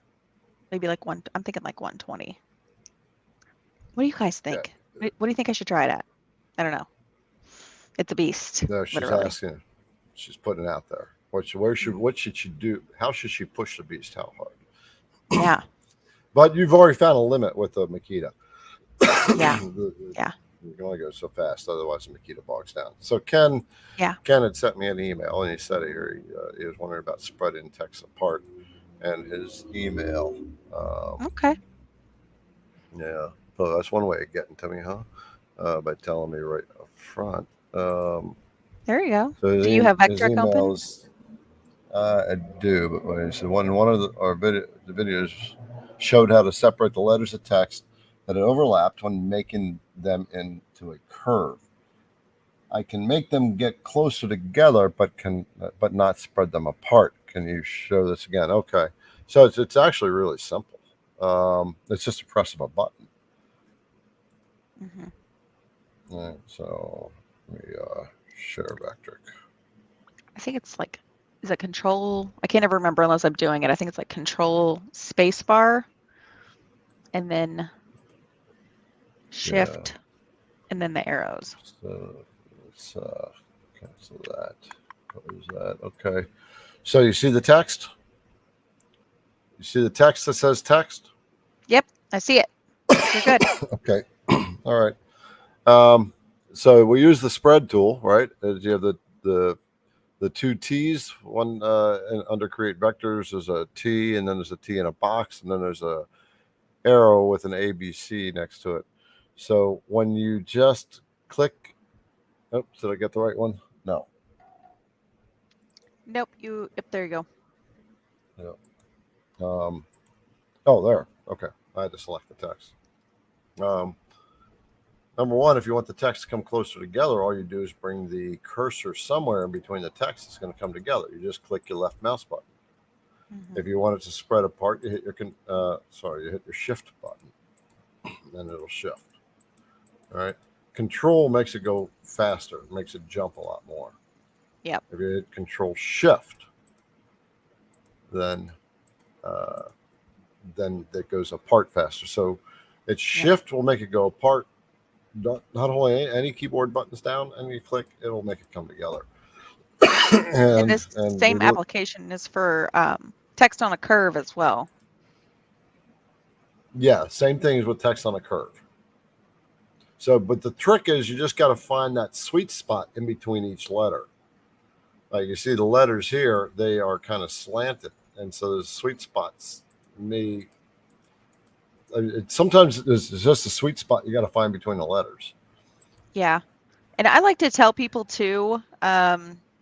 maybe like one. I'm thinking like 120. What do you guys yeah. think? What do you think I should try it at? I don't know. It's a beast, No, she's literally. asking. She's putting it out there. What should she do? How should she push the beast? How hard? Yeah, But you've already found a limit with the Makita. yeah, You yeah, can only go so fast, otherwise the Makita bogs down. So Ken yeah. had sent me an email, and he said here he was wondering about spreading text apart, and his email. Okay. Yeah, so that's one way of getting to me, huh? By telling me right up front. There you go. So Do you have his Vectric open? email is. I do, but wait, he said one of the videos showed how to separate the letters of text that had overlapped when making them into a curve. I can make them get closer together, but not spread them apart. Can you show this again? Okay, so it's actually really simple. It's just a press of a button. Mm-hmm. All right, so let me share Vectric. I think it's like, is it control? I can't ever remember unless I'm doing it. I think it's like control space bar and then shift and then the arrows. So let's cancel that. What is that? Okay. So you see the text? You see the text that says text? Yep, I see it. You're good. Okay. All right. So we use the spread tool, right? You have the two T's. One under create vectors is a T, and then there's a T in a box, and then there's a arrow with an ABC next to it. So when you just click, oops, did I get the right one? No. Nope, yep, there you go. Yeah. Oh, there. Okay. I had to select the text. Number one, if you want the text to come closer together, all you do is bring the cursor somewhere in between the text. It's going to come together. You just click your left mouse button. Mm-hmm. If you want it to spread apart, you hit your shift button, and it'll shift. All right. Control makes it go faster. It makes it jump a lot more. Yep. If you hit Control Shift, then it goes apart faster. So it's Shift will make it go apart. Not only any keyboard buttons down, and you click, it'll make it come together. And this same application is for text on a curve as well. Yeah, same thing as with text on a curve. So, but the trick is you just got to find that sweet spot in between each letter. Like you see the letters here, they are kind of slanted. And so there's sweet spots. Sometimes there's just a sweet spot you got to find between the letters. Yeah. And I like to tell people too,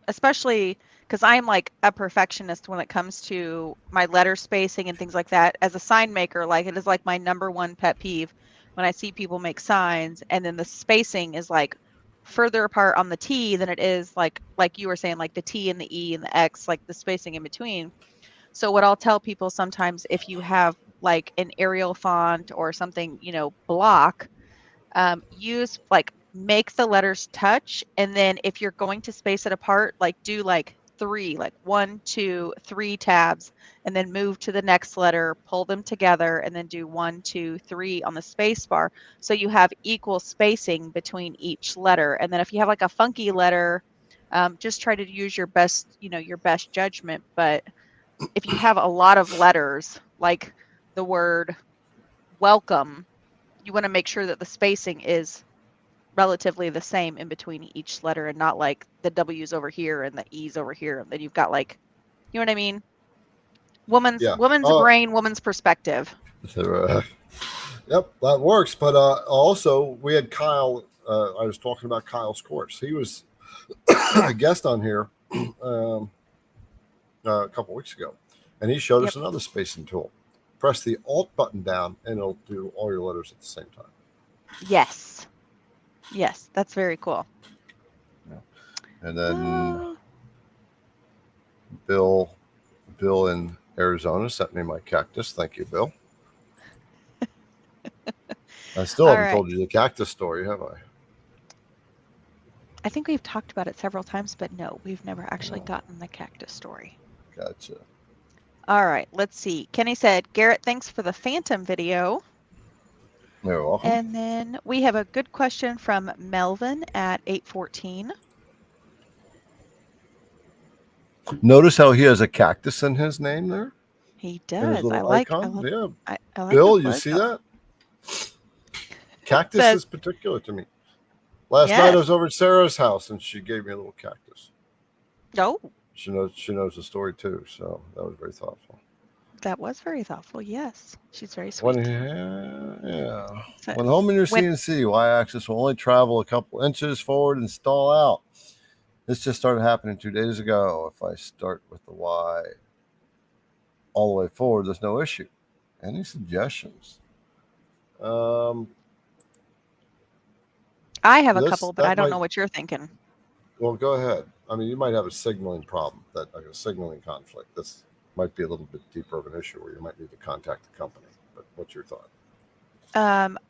especially because I'm like a perfectionist when it comes to my letter spacing and things like that. As a sign maker, like it is like my number one pet peeve when I see people make signs and then the spacing is like further apart on the T than it is like you were saying, like the T and the E and the X, like the spacing in between. So what I'll tell people sometimes, if you have like an Arial font or something, block, use like make the letters touch, and then if you're going to space it apart, like do like 3, like 1, 2, 3 tabs, and then move to the next letter, pull them together, and then do 1, 2, 3 on the space bar, so you have equal spacing between each letter. And then if you have like a funky letter, just try to use your best judgment. But if you have a lot of letters, like the word welcome, you want to make sure that the spacing is relatively the same in between each letter, and not like the W's over here and the E's over here. And then you've got like, you know what I mean? Woman's brain, woman's perspective. So, yep, that works. But also, we had Kyle. I was talking about Kyle's course. He was a guest on here a couple weeks ago, and he showed us another spacing tool. Press the Alt button down, and it'll do all your letters at the same time. Yes, that's very cool. Yeah. And then Bill in Arizona sent me my cactus. Thank you, Bill. I still haven't told you the cactus story, have I? I think we've talked about it several times, but no, we've never actually gotten the cactus story. Gotcha. All right, let's see. Kenny said, Garrett, thanks for the Phantom video. You're welcome. And then we have a good question from Melvin at 814. Notice how he has a cactus in his name there? He does. I like yeah. I like Bill, you see that? Cactus is particular to me. Last night I was over at Sarah's house and she gave me a little cactus. Oh. She knows the story too, so that was very thoughtful. That was very thoughtful, yes. She's very sweet. Yeah. When home in your CNC, y-axis will only travel a couple inches forward and stall out. This just started happening 2 days ago. If I start with the Y all the way forward, there's no issue. Any suggestions? I have a couple, but I don't know what you're thinking. Well, go ahead. I mean, you might have a signaling problem, like a signaling conflict. This might be a little bit deeper of an issue where you might need to contact the company. But what's your thought?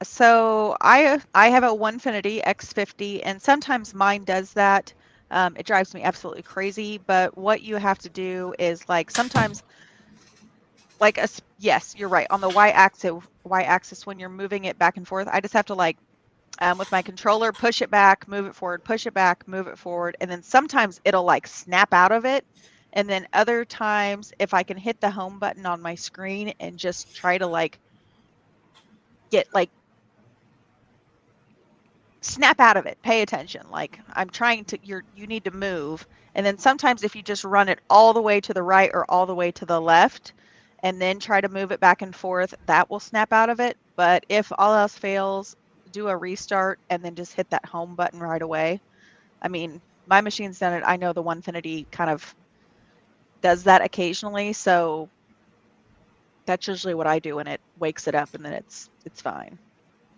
So I have a Onefinity X50, and sometimes mine does that. It drives me absolutely crazy. But what you have to do is like sometimes, like yes, you're right, on the y-axis when you're moving it back and forth, I just have to like with my controller push it back, move it forward, push it back, move it forward, and then sometimes it'll like snap out of it. And then other times, if I can hit the home button on my screen and just try to like get like snap out of it, pay attention, like I'm trying to, you need to move. And then sometimes if you just run it all the way to the right or all the way to the left and then try to move it back and forth, that will snap out of it. But if all else fails, do a restart and then just hit that home button right away. I mean, my machine's done it. I know the Onefinity kind of does that occasionally, so that's usually what I do, and it wakes it up, and then it's fine.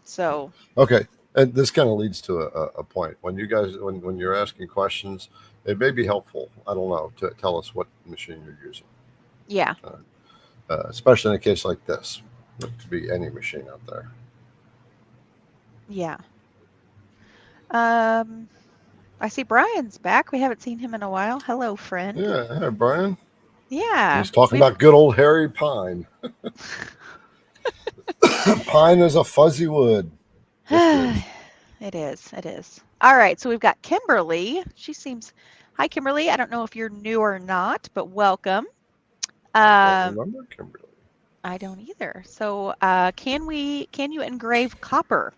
So okay, and this kind of leads to a point. When you guys, when you're asking questions, it may be helpful, I don't know, to tell us what machine you're using. Yeah. Especially in a case like this. It could be any machine out there. Yeah. I see Brian's back. We haven't seen him in a while. Hello, friend. Yeah, hey, Brian. Yeah. He's talking about good old hairy pine. Pine is a fuzzy wood. Just is. It is. It is. All right. So we've got Kimberly. She seems. Hi, Kimberly. I don't know if you're new or not, but welcome. I don't Um, remember Kimberly. I don't either. So, can you engrave copper?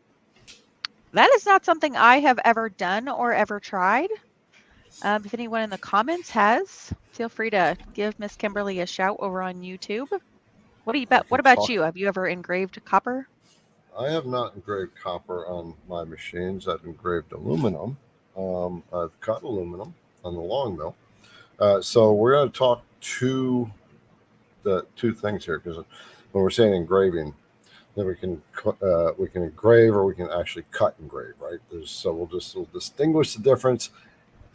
That is not something I have ever done or ever tried. If anyone in the comments has, feel free to give Miss Kimberly a shout over on YouTube. What do you I bet? What can about talk. you? Have you ever engraved copper? I have not engraved copper on my machines. I've engraved aluminum. I've cut aluminum on the long mill. So we're going to talk the two things here because when we're saying engraving, then we can engrave or we can actually cut engrave, right? So we'll distinguish the difference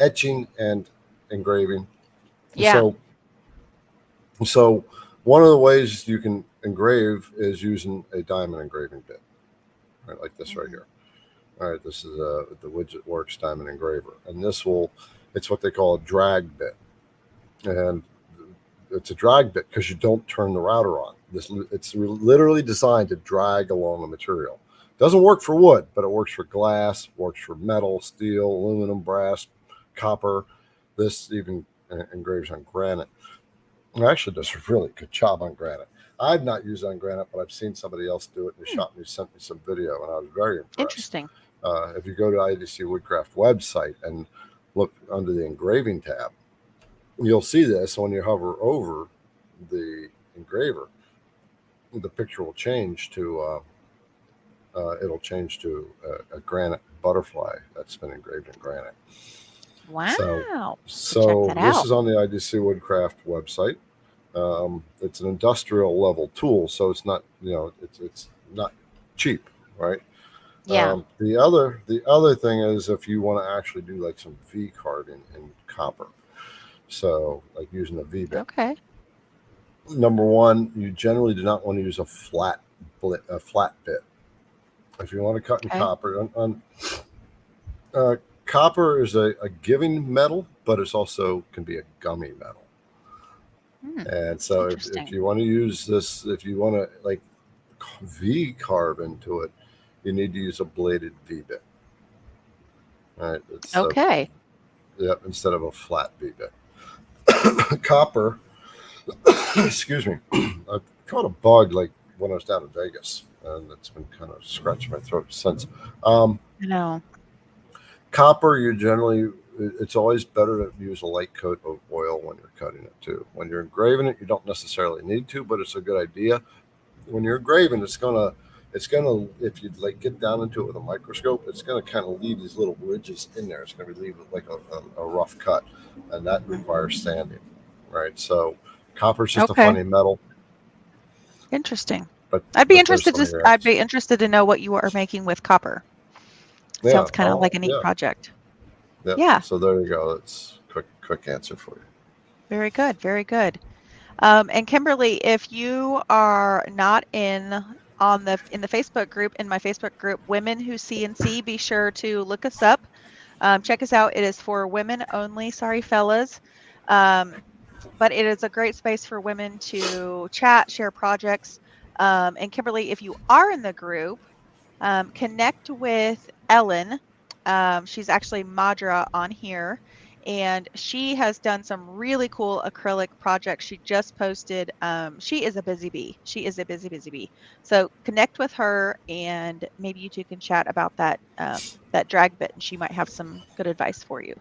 etching and engraving. Yeah. So so one of the ways you can engrave is using a diamond engraving bit, right? Like this right Mhm. here. All right, this is the Widget Works diamond engraver, and it's what they call a drag bit, and it's a drag bit because you don't turn the router on. It's literally designed to drag along the material. Doesn't work for wood, but it works for glass, works for metal, steel, aluminum, brass, copper. This even engraves on granite. It actually does a really good job on granite. I've not used it on granite, but I've seen somebody else do it. And Hmm. sent me some video, and I was very impressed. Interesting. If you go to IDC Woodcraft website and look under the engraving tab, you'll see this when you hover over the engraver. The picture will change to it'll change to a granite butterfly that's been engraved in granite. So, Wow. To check so that this out. is on the IDC Woodcraft website. It's an industrial level tool, so it's not it's not cheap, right? Yeah. The other thing is if you want to actually do like some V carving in copper, so like using a V bit. Okay. Number one, you generally do not want to use a flat bit. If you want to cut in Okay. copper, copper is a giving metal, but it's also can be a gummy metal. Hmm. And so if Interesting. you want to use this, if you want to like V carve into it, you need to use a bladed V bit. Right? It's Okay. instead of a flat V bit. Copper, excuse me, I caught a bug like when I was down in Vegas, and it's been kind of scratching my throat since. Um, No. Copper, it's always better to use a light coat of oil when you're cutting it too. When you're engraving it, you don't necessarily need to, but it's a good idea. When you're engraving, it's gonna if you like get down into it with a microscope, it's gonna kind of leave these little ridges in there. It's gonna leave like a rough cut, and that requires sanding, right? So copper's just a Okay. funny metal, Interesting. but I'd be there's interested some to of your I'd be interested to know what you are making with copper. yeah. Sounds kind of Oh like a neat yeah, project. yeah. Yeah. So there you go. That's quick answer for you. Very good. Very good. And Kimberly, if you are not in the Facebook group, in my Facebook group, Women Who CNC, be sure to look us up. Check us out. It is for women only. Sorry, fellas. But it is a great space for women to chat, share projects. And Kimberly, if you are in the group, connect with Ellen. She's actually Madra on here, and she has done some really cool acrylic projects. She just posted. She is a busy bee. She is a busy, busy bee. So connect with her, and maybe you two can chat about that drag bit, and she might have some good advice for you.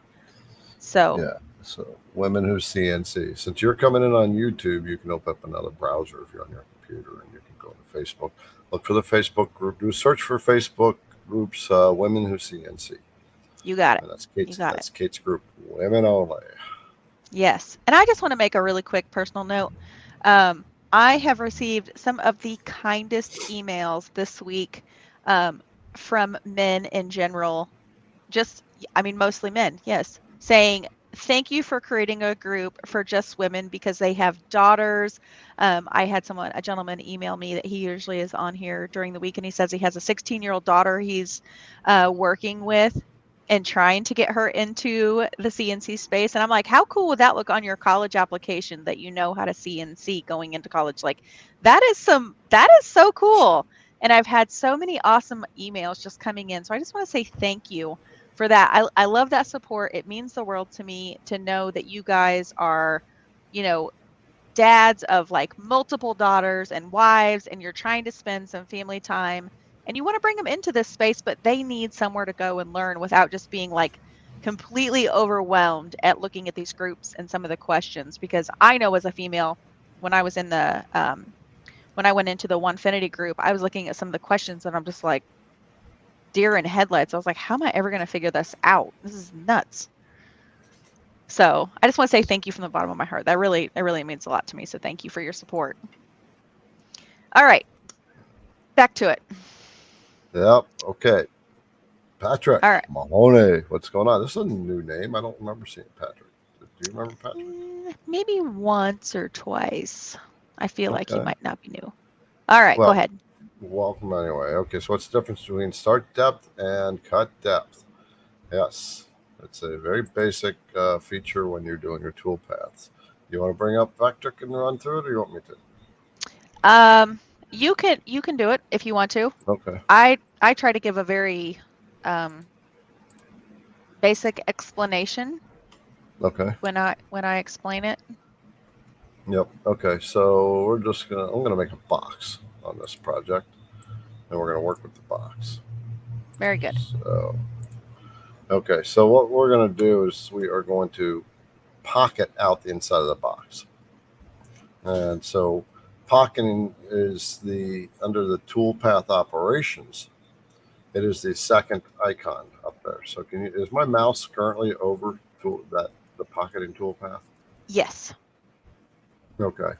So Yeah. So women who CNC. Since you're coming in on YouTube, you can open up another browser if you're on your computer, and you can go to Facebook. Look for the Facebook group. Do a search for Facebook groups. Women who CNC, you got it. and You got it. That's Kate's group. Women only. Yes. And I just want to make a really quick personal note. I have received some of the kindest emails this week from men in general, mostly men, yes, saying, thank you for creating a group for just women because they have daughters. I had a gentleman email me that he usually is on here during the week, and he says he has a 16-year-old daughter he's working with. and trying to get her into the CNC space. And I'm like, how cool would that look on your college application that you know how to CNC going into college? Like that is so cool. And I've had so many awesome emails just coming in. So I just want to say thank you for that. I love that support. It means the world to me to know that you guys are, you know, dads of like multiple daughters and wives, and you're trying to spend some family time and you want to bring them into this space, but they need somewhere to go and learn without just being like completely overwhelmed at looking at these groups and some of the questions. Because I know as a female, when I was in the when I went into the Onefinity group, I was looking at some of the questions and I'm just like deer in headlights. I was like, how am I ever going to figure this out? This is nuts. So I just want to say thank you from the bottom of my heart. That really means a lot to me. So thank you for your support. All right, back to it. Yep. Okay. Patrick. All right. Mahoney. What's going on? This is a new name. I don't remember seeing Patrick. Do you remember Patrick? Maybe once or twice. I feel like he Okay. might not be new. All right, Well, go ahead. Welcome anyway. Okay, so what's the difference between start depth and cut depth? Yes, it's a very basic feature when you're doing your tool paths. You want to bring up Vectric and run through it, or you want me to? You can do it if you want to. Okay. I try to give a very basic explanation. Okay. When I explain it. Yep. Okay. So I'm gonna make a box on this project, and we're gonna work with the box. Very good. So, okay. So what we're gonna do is we are going to pocket out the inside of the box, and so pocketing is under the toolpath operations. It is the second icon up there. So is my mouse currently over the pocketing toolpath? Yes. Okay,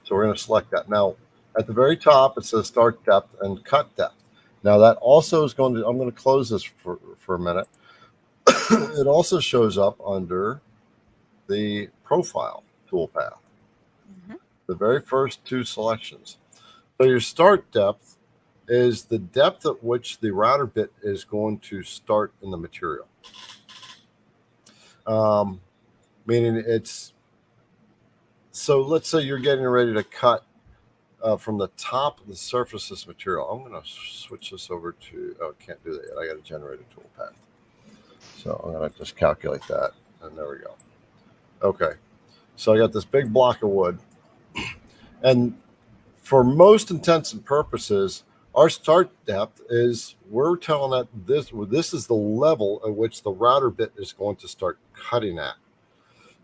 so we're going to select that. Now, at the very top, it says start depth and cut depth. Now, that also is I'm going to close this for a minute. It also shows up under the profile toolpath, the very first two selections. So your start depth is the depth at which the router bit is going to start in the material. Meaning it's, so let's say you're getting ready to cut from the top of the surface of this material. I'm going to switch this over to, I can't do that yet. I got to generate a toolpath. So I'm going to just calculate that. And there we go. Okay. So I got this big block of wood. And for most intents and purposes, our start depth is, we're telling that this is the level at which the router bit is going to start cutting at.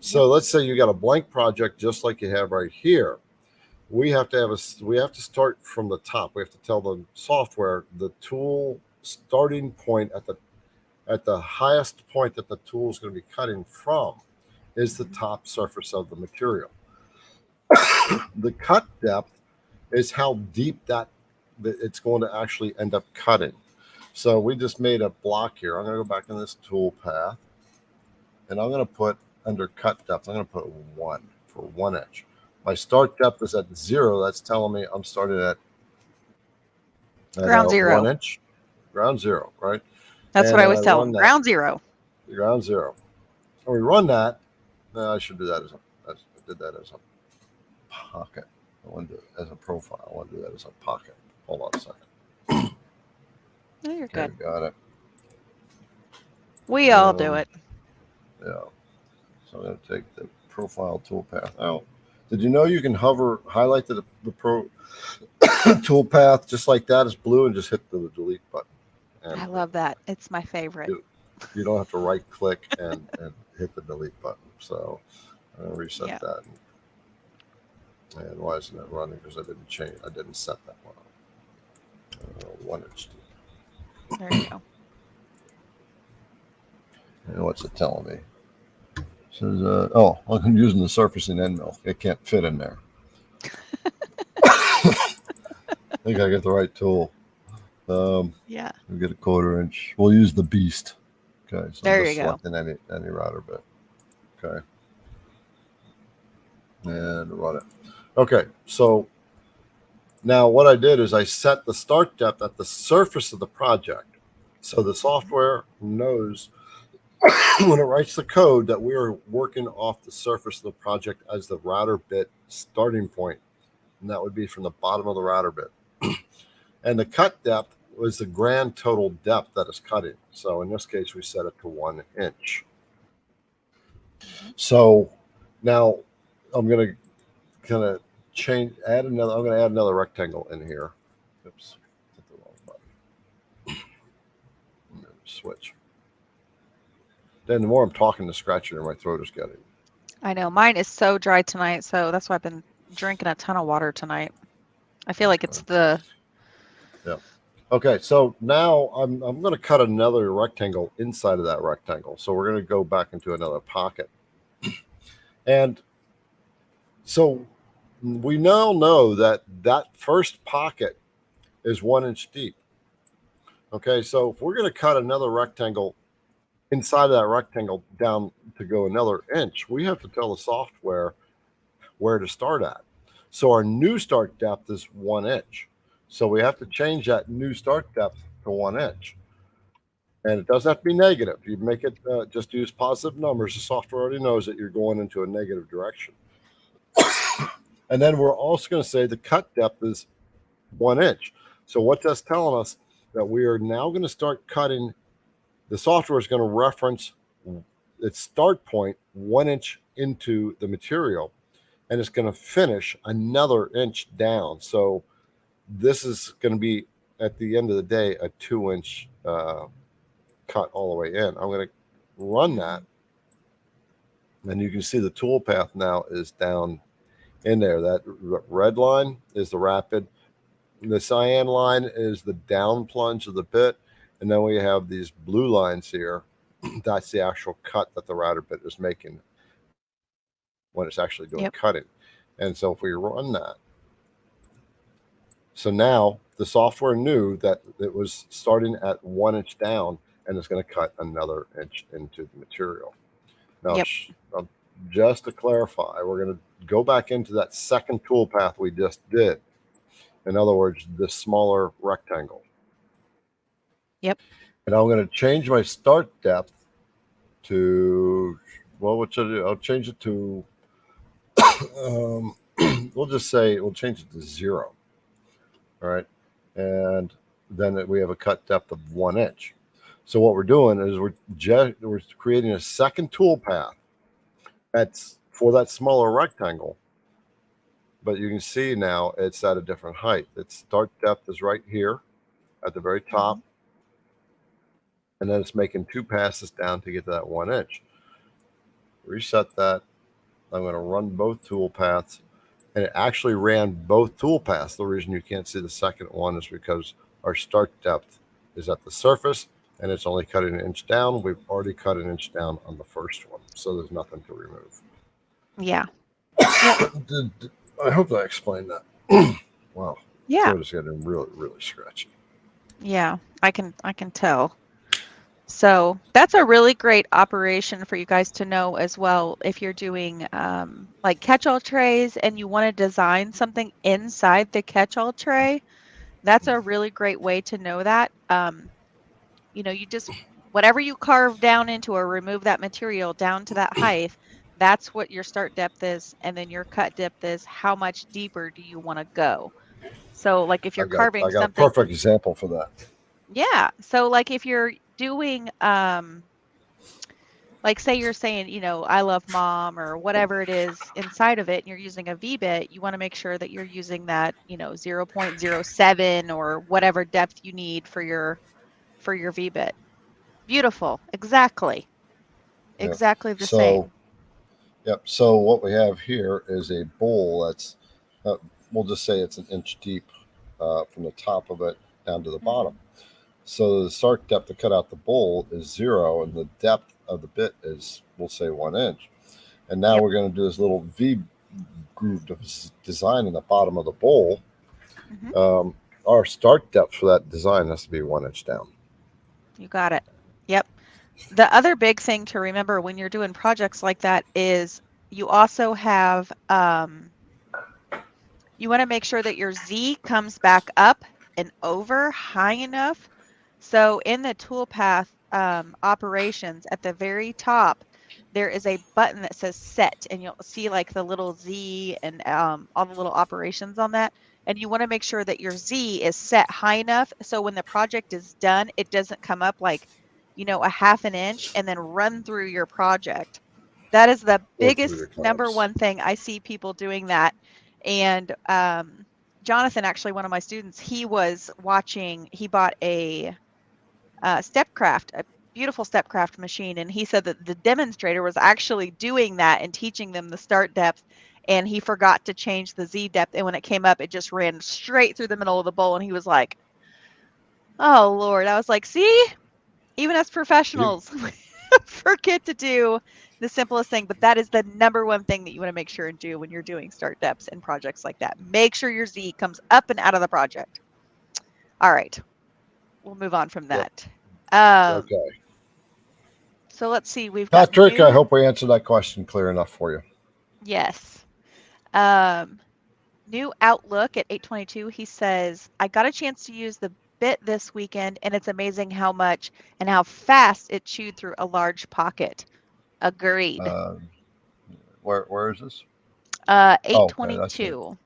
So let's say you got a blank project just like you have right here. We have to start from the top. We have to tell the software the tool starting point at the highest point that the tool is going to be cutting from is the top surface of the material. The cut depth is how deep that it's going to actually end up cutting. So we just made a block here. I'm going to go back in this tool path, and I'm going to put under cut depth, I'm going to put 1 for 1 inch. My start depth is at 0. That's telling me I'm starting at ground 0. 1 inch. Ground 0, right? That's what I always tell them. Ground 0. Ground 0. When we run that, I should do that I did that as a pocket. I want to do it as a profile. I want to do that as a pocket. Hold on a second. No, you're good. Okay, got it. We all do it. Yeah. So I'm going to take the profile toolpath out. Did you know you can highlight the pro toolpath just like that? It's blue, and just hit the delete button. And I love that. It's my favorite. You don't have to right click and hit the delete button. So I'm going to reset that. And why isn't it running? Because I didn't set that one up. 1 inch. There you go. And what's it telling me? It says, I'm using the surfacing end mill. It can't fit in there. I think I get the right tool. Yeah. We get a 1/4 inch. We'll use the beast. Okay. So there I'm you go. Selecting any router bit. Okay. And run it. Okay. So now what I did is I set the start depth at the surface of the project. So the software knows when it writes the code that we are working off the surface of the project as the router bit starting point, and that would be from the bottom of the router bit. And the cut depth was the grand total depth that is cutting. So in this case, we set it to 1 inch. So now I'm going to kind of I'm going to add another rectangle in here. Oops, hit the wrong button. Switch. Then the more I'm talking, the scratchier my throat is getting. I know mine is so dry tonight, so that's why I've been drinking a ton of water tonight. I feel like it's the. Yeah. Okay, so now I'm going to cut another rectangle inside of that rectangle. So we're going to go back into another pocket. And so we now know that that first pocket is 1 inch deep. Okay, so if we're going to cut another rectangle inside of that rectangle down to go another inch, we have to tell the software where to start at. So our new start depth is 1 inch. So we have to change that new start depth to 1 inch. And it doesn't have to be negative. You make it just use positive numbers. The software already knows that you're going into a negative direction. And then we're also going to say the cut depth is 1 inch. So what that's telling us that we are now going to start cutting. The software is going to reference its start point 1 inch into the material, and it's going to finish another inch down. So this is going to be, at the end of the day, a 2 inch cut all the way in. I'm going to run that, and you can see the tool path now is down in there. That red line is the rapid. The cyan line is the down plunge of the bit. And then we have these blue lines here. That's the actual cut that the router bit is making when it's actually doing cutting. And so if we run that, so now the software knew that it was starting at 1 inch down and it's going to cut another inch into the material. Now, just to clarify, we're going to go back into that second tool path we just did. In other words, this smaller rectangle. Yep. And I'm going to change my start depth to, well, what should I do? I'll change it to, we'll just say, we'll change it to 0. All right. And then we have a cut depth of 1 inch. So what we're doing is we're creating a second tool path that's for that smaller rectangle. But you can see now it's at a different height. Its start depth is right here at the very top. And then it's making 2 passes down to get to that 1 inch. Reset that. I'm going to run both tool paths. And it actually ran both tool paths. The reason you can't see the second one is because our start depth is at the surface and it's only cutting 1 inch down. We've already cut 1 inch down on the first one. So there's nothing to remove. Yeah. I hope I explained that. Wow. Yeah. Throat is getting really, really scratchy. Yeah, I can tell. So that's a really great operation for you guys to know as well. If you're doing like catch-all trays and you want to design something inside the catch-all tray, that's a really great way to know that. You know, you just, whatever you carve down into or remove that material down to that height, that's what your start depth is. And then your cut depth is how much deeper do you want to go. So like if you're carving something. I got a perfect example for that. Yeah. So like if you're doing, like say you're saying, you know, I love mom or whatever it is inside of it, and you're using a V-bit, you want to make sure that you're using that, you know, 0.07 or whatever depth you need for your V-bit. Beautiful. Exactly. Exactly the same. Yep. So what we have here is a bowl that's, we'll just say it's 1 inch deep from the top of it down to the bottom. So the start depth to cut out the bowl is 0, and the depth of the bit is, we'll say, 1 inch. And now we're going to do this little V groove design in the bottom of the bowl. Our start depth for that design has to be 1 inch down. You got it. Yep. The other big thing to remember when you're doing projects like that is you also have, you want to make sure that your Z comes back up and over high enough. So in the tool path, operations, at the very top, there is a button that says set, and you'll see like the little Z and all the little operations on that. And you want to make sure that your Z is set high enough so when the project is done, it doesn't come up like, a half an inch and then run through your project. That is the Or through your biggest number tabs. one thing I see people doing that. And Jonathan, actually one of my students, he bought a Stepcraft, a beautiful Stepcraft machine, and he said that the demonstrator was actually doing that and teaching them the start depth, and he forgot to change the Z depth, and when it came up, it just ran straight through the middle of the bowl, and he was like, oh Lord. I was like, see, even as professionals, forget to do the simplest thing, but that is the number one thing that you want to make sure and do when you're doing start depths and projects like that. Make sure your Z comes up and out of the project. All right, we'll move on from that. Okay. So let's see. We've got Patrick, I hope we answered that question clear enough for you. Yes. New Outlook at 822. He says, I got a chance to use the bit this weekend, and it's amazing how much and how fast it chewed through a large pocket. Agreed. Where is this? 822. Okay,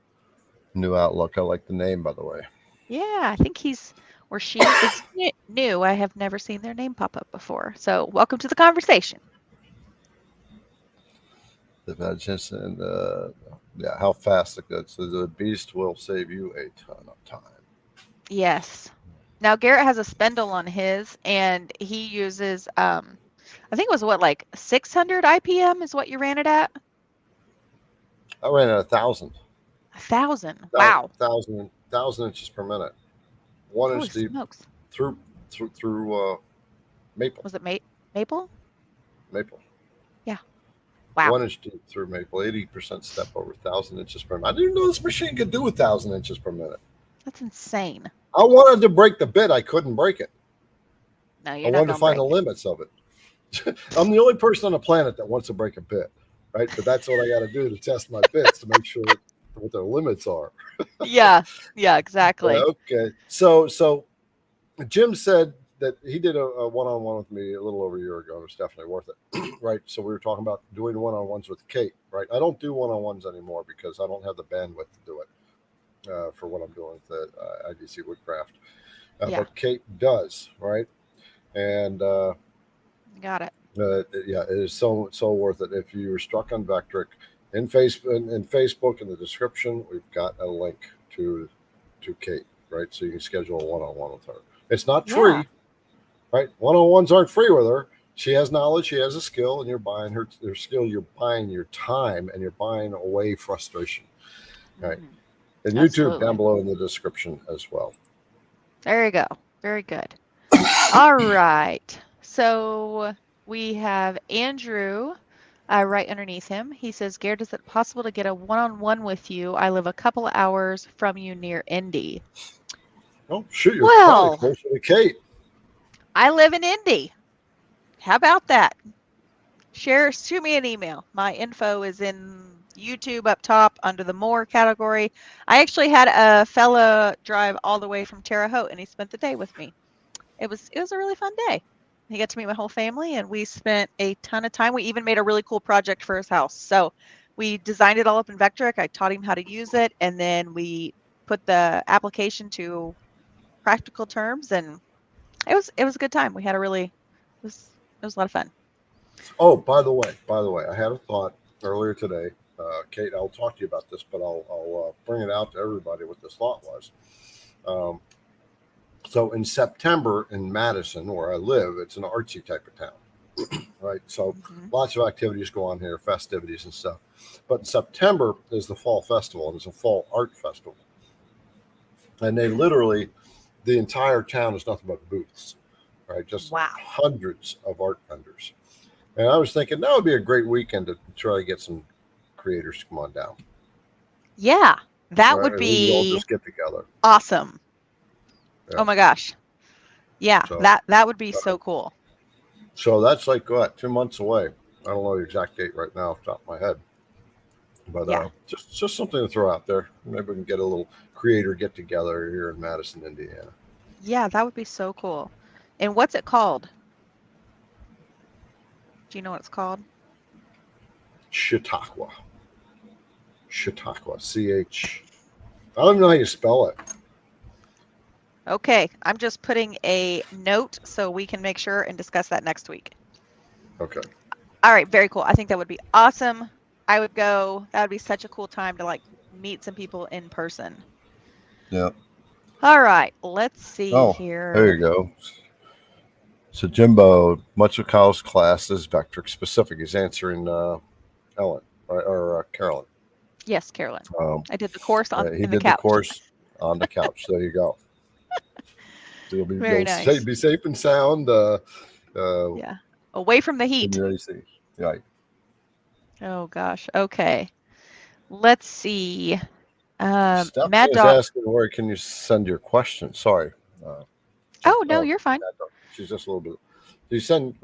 New Outlook. I like the name, by the way. Yeah, I think he's or she is new. I have never seen their name pop up before. So welcome to the conversation. And how fast it goes. So the beast will save you a ton of time. Yes. Now Garrett has a spindle on his, and he uses I think it was like 600 IPM is what you ran it at. I ran at 1,000. 1,000. Wow. 1,000 inches per minute. 1 inch deep through maple. Was it maple? Maple. Yeah. Wow. 1 inch deep through maple. 80% step over 1,000 inches per minute. I didn't know this machine could do 1,000 inches per minute. That's insane. I wanted to break the bit. I couldn't break it. No, you're I not wanted to find the limits of it. I'm the only person on the planet that wants to break a bit, right? But that's what I got to do to test my bits to make sure what their limits are. Yeah, exactly. Okay. So Jim said that he did a one-on-one with me a little over a year ago. It was definitely worth it, right? So we were talking about doing one-on-ones with Kate, right? I don't do one-on-ones anymore because I don't have the bandwidth to do it for what I'm doing with the IDC Woodcraft. But Kate does, right? And got it. Yeah, it is so worth it. If you're stuck on Vectric, in Facebook in the description, we've got a link to Kate, right? So you can schedule a one-on-one with her. It's not free, right? One-on-ones aren't free with her. She has knowledge, she has a skill, and you're buying her skill. You're buying your time, and you're buying away frustration, right? And YouTube down below in the description as well. There you go. Very good. All right. So we have Andrew right underneath him. He says, Garrett, is it possible to get a one-on-one with you? I live a couple of hours from you near Indy. Oh, shoot. You're probably closer to Kate. I live in Indy. How about that? Shoot me an email. My info is in YouTube up top under the more category. I actually had a fella drive all the way from Terre Haute, and he spent the day with me. It was a really fun day. He got to meet my whole family, and we spent a ton of time. We even made a really cool project for his house. So we designed it all up in Vectric. I taught him how to use it, and then we put the application to practical terms, and it was a good time. We had it was a lot of fun. Oh, by the way, I had a thought earlier today. Kate, I'll talk to you about this, but I'll bring it out to everybody what this thought was. So in September in Madison, where I live, it's an artsy type of town, right? So lots of activities go on here, festivities and stuff. But in September is the fall festival, and it's a fall art festival. And they literally, the entire town is nothing but booths, right? Just hundreds of art vendors. And I was thinking that would be a great weekend to try to get some creators to come on down. Yeah, that would be all just get together. Awesome. Yeah. Oh my gosh. Yeah, so, that would be so cool. So that's like what, 2 months away. I don't know the exact date right now off the top of my head. But just something to throw out there. Maybe we can get a little creator get together here in Madison, Indiana. Yeah, that would be so cool. And what's it called? Do you know what it's called? Chautauqua. Chautauqua. CH. I don't know how you spell it. Okay, I'm just putting a note so we can make sure and discuss that next week. Okay. All right, very cool. I think that would be awesome. I would go. That would be such a cool time to like meet some people in person. Yeah. All right, let's see Oh, here. there you go. So Jimbo, much of Kyle's class is Vectric specific. He's answering Ellen or Carolyn. Yes, Carolyn. I did the course on He in the did couch. the course on the couch. There you go. So you'll be Very nice. Be safe and sound. Yeah, away from the heat. When you're ready to see. Right. Oh gosh. Okay. Let's see. Stephanie Mad is Dog. asking where can you send your questions. Sorry. Oh no, you're fine. She's just a little bit. You send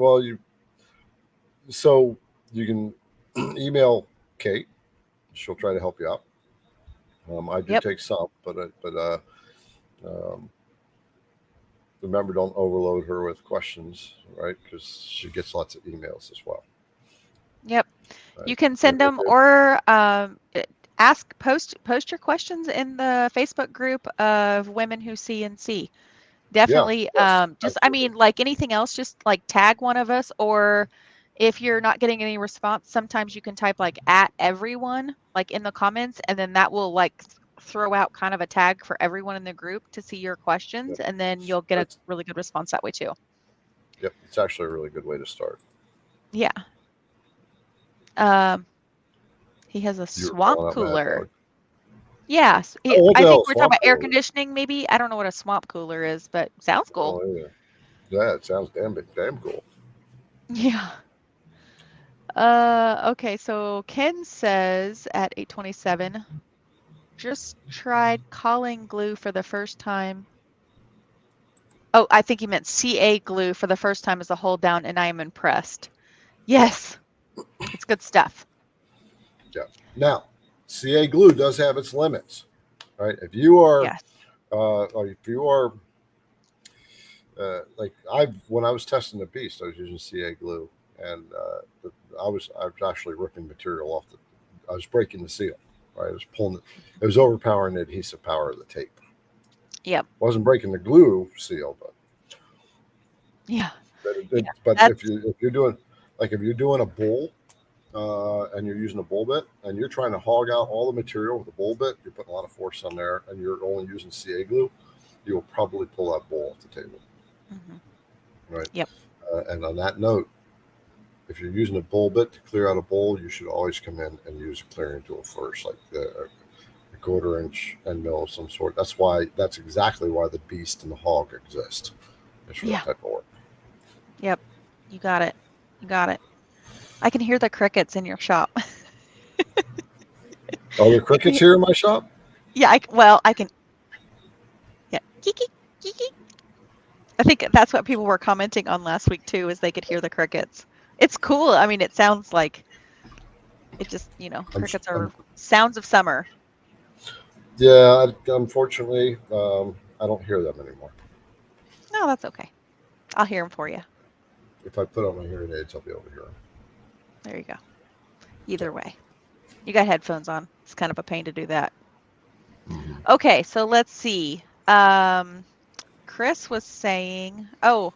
so you can email Kate. She'll try to help you out. I do take some, but remember, don't overload her with questions, right? Because she gets lots of emails as well. Yep. Right? You can send them or post your questions in the Facebook group of Women Who CNC. Definitely. Just, I mean, like anything else, just like tag one of us, or if you're not getting any response, sometimes you can type like @everyone, like in the comments, and then that will like throw out kind of a tag for everyone in the group to see your questions, and then you'll get a really good response that way too. Yep, it's actually a really good way to start. Yeah. He has a swamp cooler. Yes. I think we're talking about air conditioning, maybe. I don't know what a swamp cooler is, but sounds cool. Oh, yeah, it sounds damn cool. Yeah. Okay, so Ken says at 8:27, just tried calling glue for the first time. Oh, I think he meant CA glue for the first time as a hold down, and I am impressed. Yes, it's good stuff. Yeah. Now, CA glue does have its limits, right? If you are, like when I was testing the Beast, I was using CA glue, and I was actually ripping material off I was breaking the seal, right? I was pulling it. It was overpowering the adhesive power of the tape. Yep. Wasn't breaking the glue seal, but yeah. But if you're doing a bowl, and you're using a bull bit and you're trying to hog out all the material with a bull bit, you're putting a lot of force on there, and you're only using CA glue, you will probably pull that bowl off the table. Mm-hmm. Right. Yep. And on that note, if you're using a bull bit to clear out a bowl, you should always come in and use a clearing tool first, like a 1/4 inch end mill of some sort. That's exactly why the Beast and the Hog exist. It's for that type of work. Yep. You got it. I can hear the crickets in your shop. Are there crickets here in my shop? Yeah, I can. Yeah, kiki. I think that's what people were commenting on last week too, is they could hear the crickets. It's cool. I mean, it sounds like it just, crickets are sounds of summer. Yeah, unfortunately, I don't hear them anymore. No, that's okay. I'll hear them for you. If I put on my hearing aids, I'll be able to hear them. There you go. Either way. You got headphones on. It's kind of a pain to do that. Mm-hmm. Okay, so let's see. Chris was saying, well,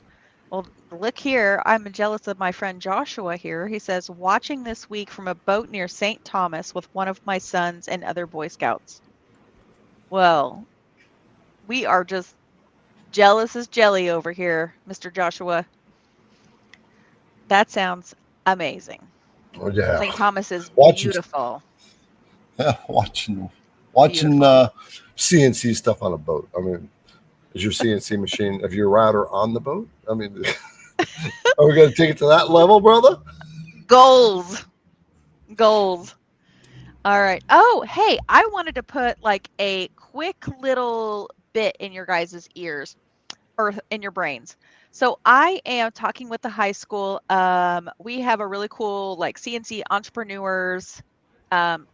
look here. I'm jealous of my friend Joshua here. He says, watching this week from a boat near St. Thomas with one of my sons and other Boy Scouts. Well, we are just jealous as jelly over here, Mr. Joshua. That sounds amazing. Oh, yeah. St. Thomas is beautiful. Yeah, watching CNC stuff on a boat. I mean, is your CNC machine, if your router on the boat? I mean, are we going to take it to that level, brother? Goals. All right. Oh, hey, I wanted to put like a quick little bit in your guys' ears or in your brains. So I am talking with the high school. We have a really cool like CNC entrepreneurs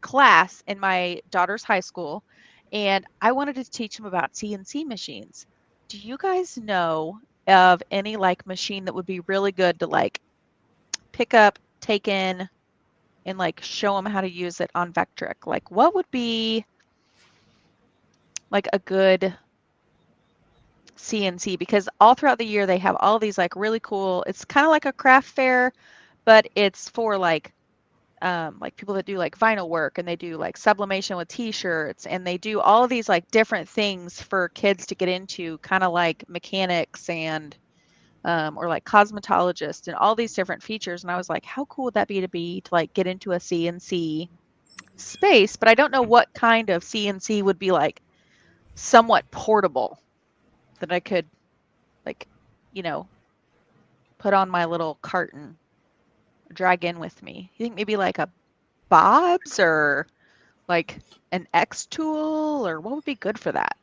class in my daughter's high school, and I wanted to teach them about CNC machines. Do you guys know of any like machine that would be really good to like pick up, take in, and like show them how to use it on Vectric. Like what would be like a good CNC? Because all throughout the year they have all these like really cool, it's kind of like a craft fair, but it's for like people that do like vinyl work, and they do like sublimation with t-shirts, and they do all of these like different things for kids to get into, kind of like mechanics and or like cosmetologists and all these different features. And I was like, how cool would that be to like get into a CNC space? But I don't know what kind of CNC would be like somewhat portable that I could like, put on my little carton, drag in with me. You think maybe like a Bob's or like an X tool, or what would be good for that?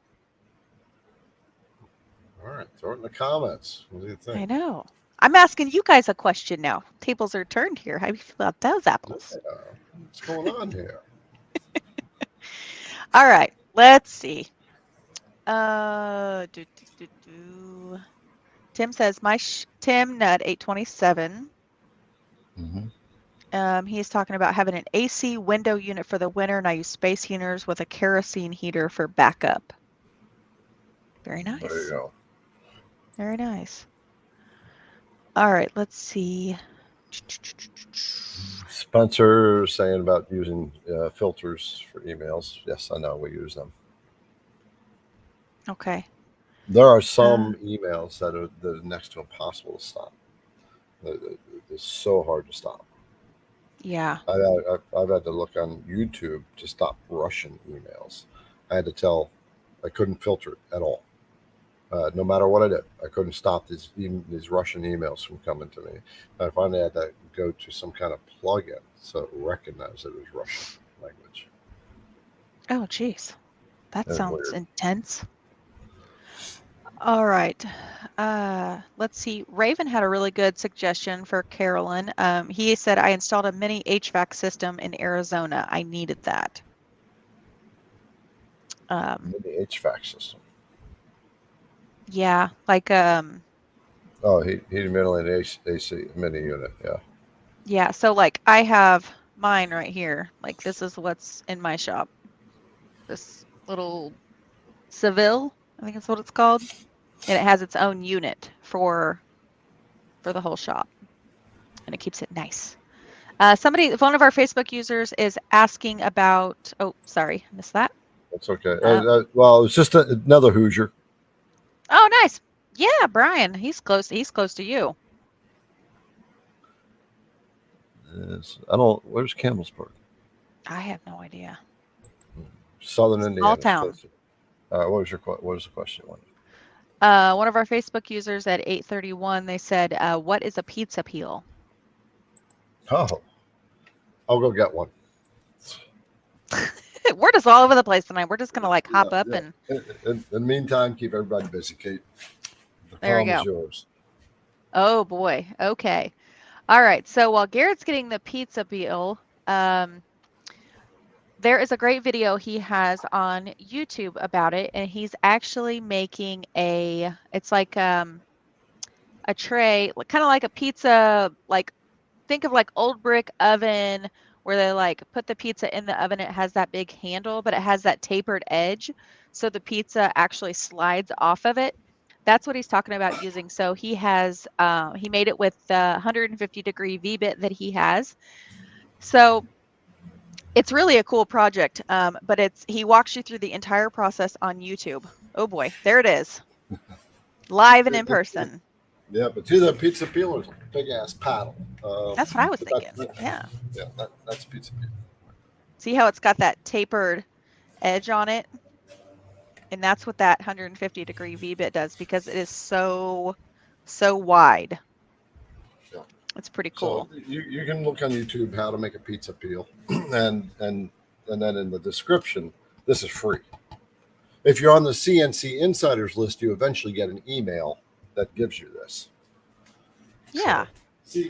All right, throw it in the comments. What do you think? I know. I'm asking you guys a question now. Tables are turned here. How do you feel about those apples? Yeah. What's going on here? All right, let's see. Tim says Tim Nut 827. He's talking about having an AC window unit for the winter, and I use space heaters with a kerosene heater for backup. Very nice. There you go. Very nice. All right, let's see. Spencer saying about using filters for emails. Yes, I know we use them. Okay. There are some emails that are next to impossible to stop. It's so hard to stop. Yeah. I've had to look on YouTube to stop Russian emails. I had to tell, I couldn't filter it at all. No matter what I did, I couldn't stop these Russian emails from coming to me. I finally had to go to some kind of plugin so it recognized it was Russian language. Oh, geez. That That's sounds weird. intense. All right. Let's see. Raven had a really good suggestion for Carolyn. He said, I installed a mini HVAC system in Arizona. I needed that. Mini HVAC system. Yeah, like Oh, heating, ventilating, AC mini unit. Yeah. yeah, so like I have mine right here. Like this is what's in my shop. This little Seville, I think that's what it's called. And it has its own unit for the whole shop. And it keeps it nice. One of our Facebook users is asking about, oh, sorry, missed that. That's okay. Well, it's just another Hoosier. Oh, nice. Yeah, Brian, he's close to you. Where's Campbellsburg? I have no idea. Southern Indiana. Small town. What was the question? One of our Facebook users at 831, they said, what is a pizza peel? Oh, I'll go get one. We're just all over the place tonight. We're just going to like hop up and... In the meantime, keep everybody busy, Kate. There we go. Is yours. Oh, boy. Okay. All right. So while Garrett's getting the pizza peel, there is a great video he has on YouTube about it, and he's actually making it's like a tray, kind of like a pizza, like think of like old brick oven where they like put the pizza in the oven. It has that big handle, but it has that tapered edge, so the pizza actually slides off of it. That's what he's talking about using. So he has he made it with the 150-degree V-bit that he has. So it's really a cool project, but he walks you through the entire process on YouTube. Oh boy, there it is, live and in person. Yeah, but to the pizza peeler's a big ass paddle. That's what I was thinking. Yeah, that's pizza peel. See how it's got that tapered edge on it, and that's what that 150-degree V-bit does, because it is so wide. Yeah. It's pretty cool. So you can look on YouTube how to make a pizza peel, and then in the description, this is free. If you're on the CNC Insiders list, you eventually get an email that gives you this. Yeah. So,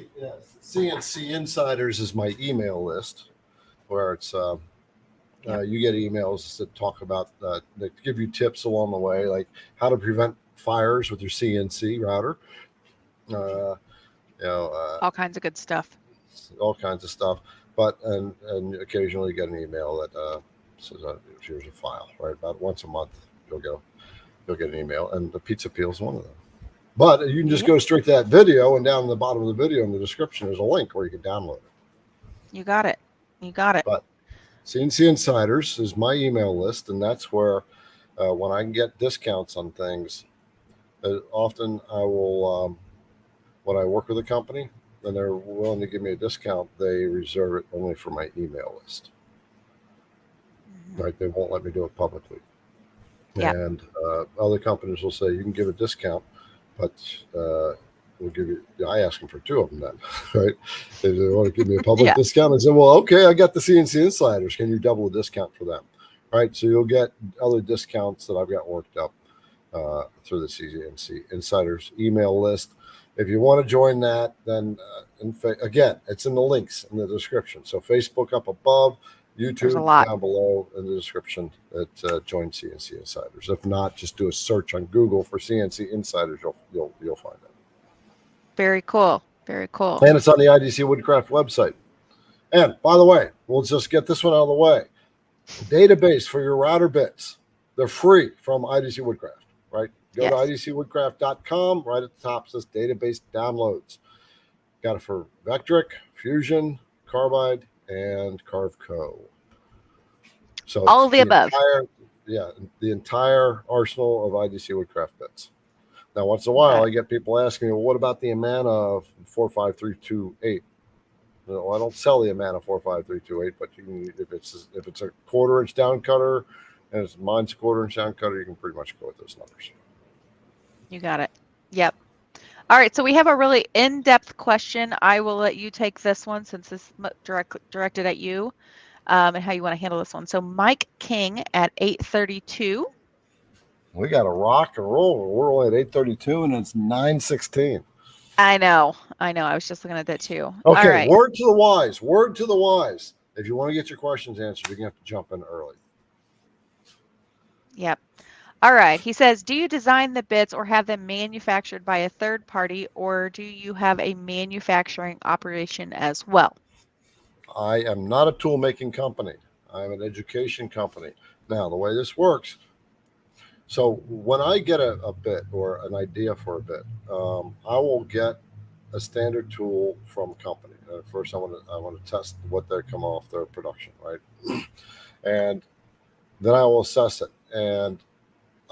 CNC Insiders is my email list, where it's you get emails that talk about that give you tips along the way, like how to prevent fires with your CNC router. You know, All kinds of good stuff. all kinds of stuff. But and occasionally get an email that says here's a file. Right, about once a month you'll get an email, and the pizza peel is one of them. But you can just go straight to that video, and down in the bottom of the video in the description there's a link where you can download it. You got it. You got it. But CNC Insiders is my email list, and that's where when I can get discounts on things, often I will, when I work with a company and they're willing to give me a discount, they reserve it only for my email list. Right? They won't let me do it publicly. Yeah. And other companies will say you can give a discount, but we'll give you. I ask them for two of them then, right? They want to give me a public discount. I say, well, okay, I got the CNC Insiders. Can you double the discount for them? Right? So you'll get other discounts that I've got worked up through the CNC Insiders email list. If you want to join that, then again, it's in the links in the description. So Facebook up above, YouTube down below in the description. Join CNC Insiders. If not, just do a search on Google for CNC Insiders. You'll find it. Very cool. Very cool. And it's on the IDC Woodcraft website. And by the way, we'll just get this one out of the way. The database for your router bits, they're free from IDC Woodcraft, right? Go to idcwoodcraft.com. Right at the top says database downloads. Got it for Vectric, Fusion, Carbide, and Carveco. So all of the above. The entire arsenal of IDC Woodcraft bits. Now, once in a while, I get people asking me, well, what about the Amana 45328? Well, I don't sell the Amana 45328, but you can, if it's a 1/4-inch down cutter and mine's a 1/4-inch down cutter, you can pretty much go with those numbers. You got it. Yep. All right. So we have a really in-depth question. I will let you take this one since this is directed at you and how you want to handle this one. So Mike King at 832. We got to rock and roll. We're only at 832 and it's 9:16. I know. I was just looking at that too. Okay. All right. Word to the wise. Word to the wise. If you want to get your questions answered, you're going to have to jump in early. Yep. All right. He says, do you design the bits or have them manufactured by a third party, or do you have a manufacturing operation as well? I am not a tool making company. I'm an education company. Now, the way this works, so when I get a bit or an idea for a bit, I will get a standard tool from a company. First, I want to test what they come off their production, right? And then I will assess it, and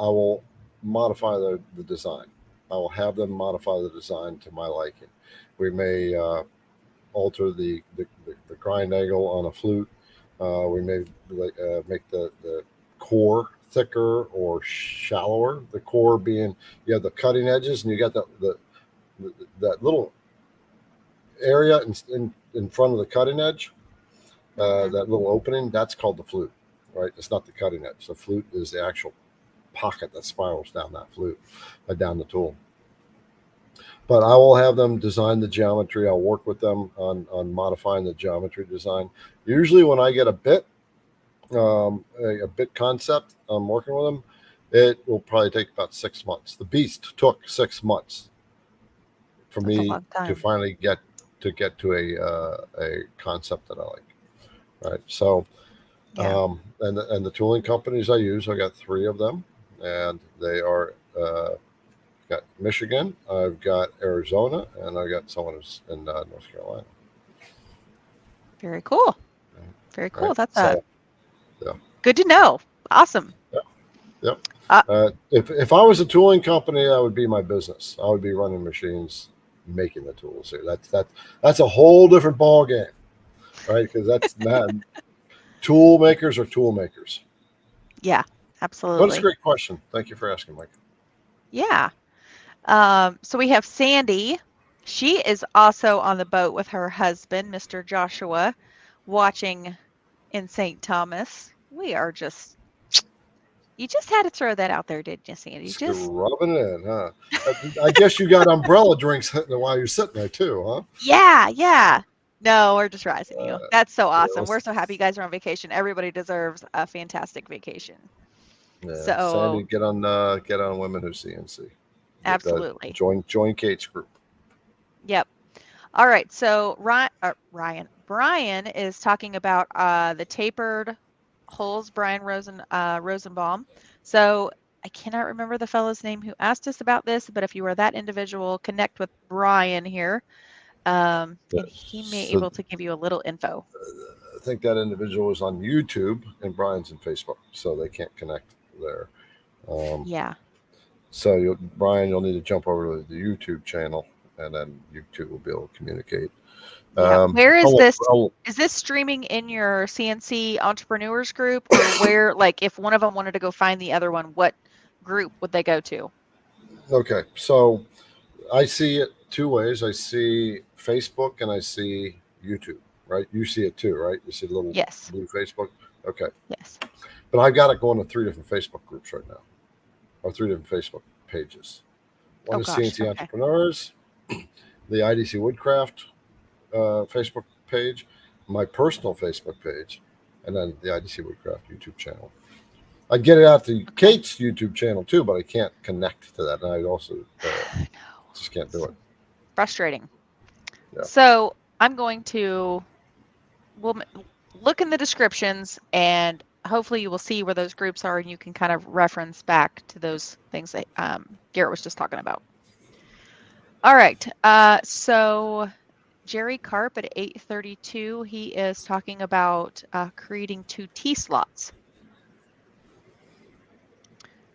I will modify the design. I will have them modify the design to my liking. We may alter the grind angle on a flute. We may make the core thicker or shallower. The core being, you have the cutting edges, and you got that little area in front of the cutting edge, that little opening. That's called the flute, right? It's not the cutting edge. The flute is the actual pocket that spirals down that flute, down the tool. But I will have them design the geometry. I'll work with them on modifying the geometry design. Usually when I get a bit concept, I'm working with them, it will probably take about 6 months. The Beast took 6 months for me to finally get to a concept that I like. Right. So, and the tooling companies I use, I got 3 of them, and they are, got Michigan, I've got Arizona, and I got someone who's in North Carolina. Very cool. Very cool. Right. That's good to know. Awesome. Yep. If I was a tooling company, that would be my business. I would be running machines, making the tools here. That's a whole different ball game, right? Because that's not tool makers are tool makers. Yeah, absolutely. That's a great question. Thank you for asking, Mike. Yeah. So we have Sandy. She is also on the boat with her husband, Mr. Joshua, watching in St. Thomas. We are just, you just had to throw that out there, didn't you, Sandy? Just rubbing it in, huh? I guess you got umbrella drinks while you're sitting there too, huh? Yeah. No, we're just rising you. That's so awesome. We're so happy you guys are on vacation. Everybody deserves a fantastic vacation. Yeah, so Sandy, get on Women Who CNC. Absolutely. Join Kate's group. Yep. All right, so Brian is talking about the tapered holes, Brian Rosenbaum. So I cannot remember the fellow's name who asked us about this, but if you are that individual, connect with Brian here, and he may be able to give you a little info. I think that individual is on YouTube and Brian's in Facebook, so they can't connect there. Yeah. So Brian, you'll need to jump over to the YouTube channel, and then YouTube will be able to communicate. Yeah. Where is this? Is this streaming in your CNC entrepreneurs group, or where? Like, if one of them wanted to go find the other one, what group would they go to? Okay, so I see it two ways. I see Facebook and I see YouTube. Right? You see it too, right? You see the little blue Facebook. Okay. Yes. But I've got it going to 3 different Facebook groups right now, or 3 different Facebook pages. One is CNC Entrepreneurs, the IDC Woodcraft Facebook page, my personal Facebook page, and then the IDC Woodcraft YouTube channel. I get it out to Kate's YouTube channel too, but I can't connect to that, and I also just can't do it. Frustrating. Yeah. So I'm going to. We'll look in the descriptions, and hopefully you will see where those groups are, and you can kind of reference back to those things that Garrett was just talking about. All right. So Jerry Carp at 8:32, he is talking about creating 2 T-slots.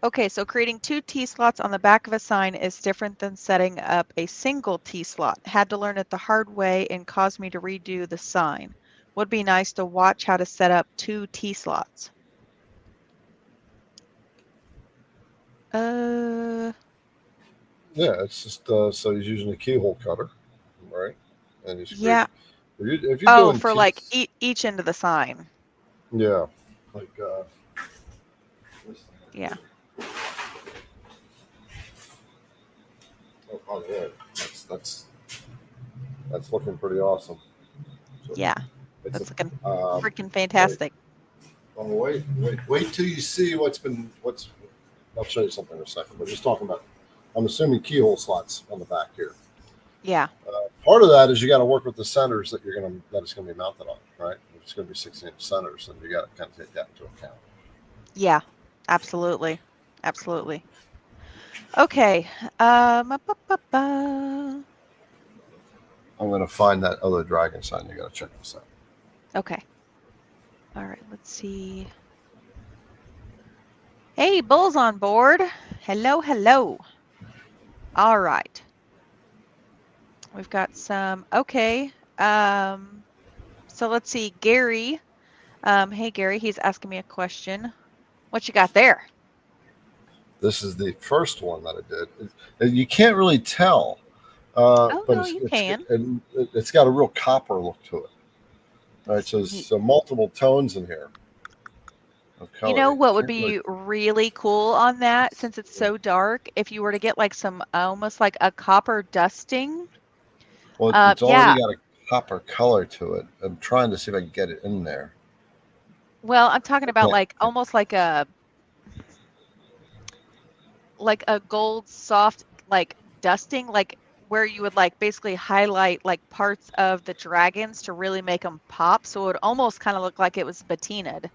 Okay, so creating 2 T-slots on the back of a sign is different than setting up a single T-slot. Had to learn it the hard way and caused me to redo the sign. Would be nice to watch how to set up 2 T-slots. Yeah, it's just so he's using a keyhole cutter, right? And he's if you're doing for like each end of the sign. Yeah, like yeah. Oh, yeah, that's looking pretty awesome. So yeah, that's looking freaking fantastic. Wait till you see what's. I'll show you something in a second. We're just talking about. I'm assuming keyhole slots on the back here. Yeah. Part of that is you got to work with the centers that it's going to be mounted on, right? If it's going to be 16-inch centers, and you got to kind of take that into account. Yeah, absolutely. Okay. I'm going to find that other dragon sign. You got to check this out. Okay. All right. Let's see. Hey, Bull's on board. Hello. All right. We've got some. Okay. So let's see. Gary. Hey, Gary. He's asking me a question. What you got there? This is the first one that I did. You can't really tell. But no, you can. And it's got a real copper look to it. All right, so there's multiple tones in here. You know what would be really cool on that, since it's so dark, if you were to get like some almost like a copper dusting. Well, it's already got a copper color to it. I'm trying to see if I can get it in there. Well, I'm talking about like almost like a gold soft like dusting, like where you would like basically highlight like parts of the dragons to really make them pop, so it would almost kind of look like it was patinaed.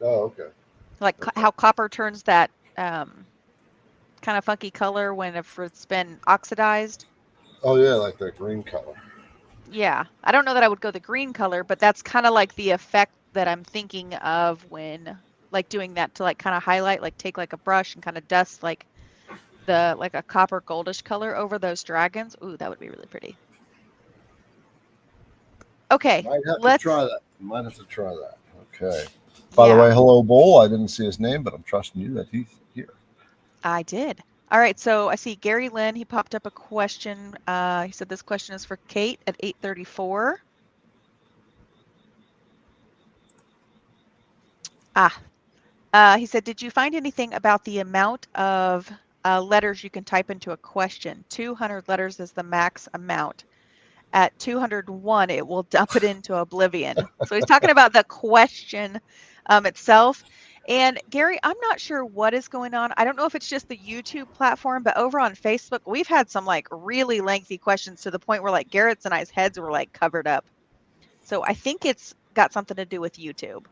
Oh, okay. Like how copper turns that kind of funky color when it's been oxidized. Oh yeah, like that green color. Yeah, I don't know that I would go the green color, but that's kind of like the effect that I'm thinking of when like doing that, to like kind of highlight, like take like a brush and kind of dust like a copper goldish color over those dragons. Ooh, that would be really pretty. Okay, let's try that. Might have to try that. Okay. By the way, hello, Bull. I didn't see his name, but I'm trusting you that he's here. I did. All right, so I see Gary Lynn. He popped up a question. He said this question is for Kate at 8:34. He said, did you find anything about the amount of letters you can type into a question? 200 letters is the max amount. At 201, it will dump it into oblivion. So he's talking about the question itself. And Gary, I'm not sure what is going on. I don't know if it's just the YouTube platform, but over on Facebook, we've had some like really lengthy questions to the point where like Garrett's and I's heads were like covered up. So I think it's got something to do with YouTube.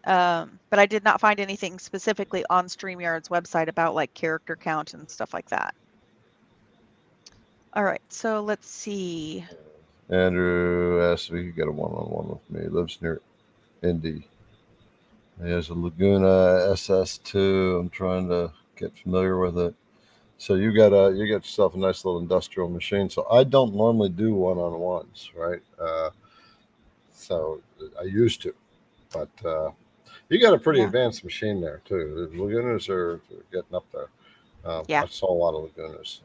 But I did not find anything specifically on StreamYard's website about like character count and stuff like that. All right, so let's see. Andrew asked if he could get a one-on-one with me. He lives near Indy. He has a Laguna SS2. I'm trying to get familiar with it. So you get yourself a nice little industrial machine. So I don't normally do one-on-ones, right? So I used to, but you got a pretty advanced machine there too. The Lagunas are getting up there. I saw a lot of Lagunas.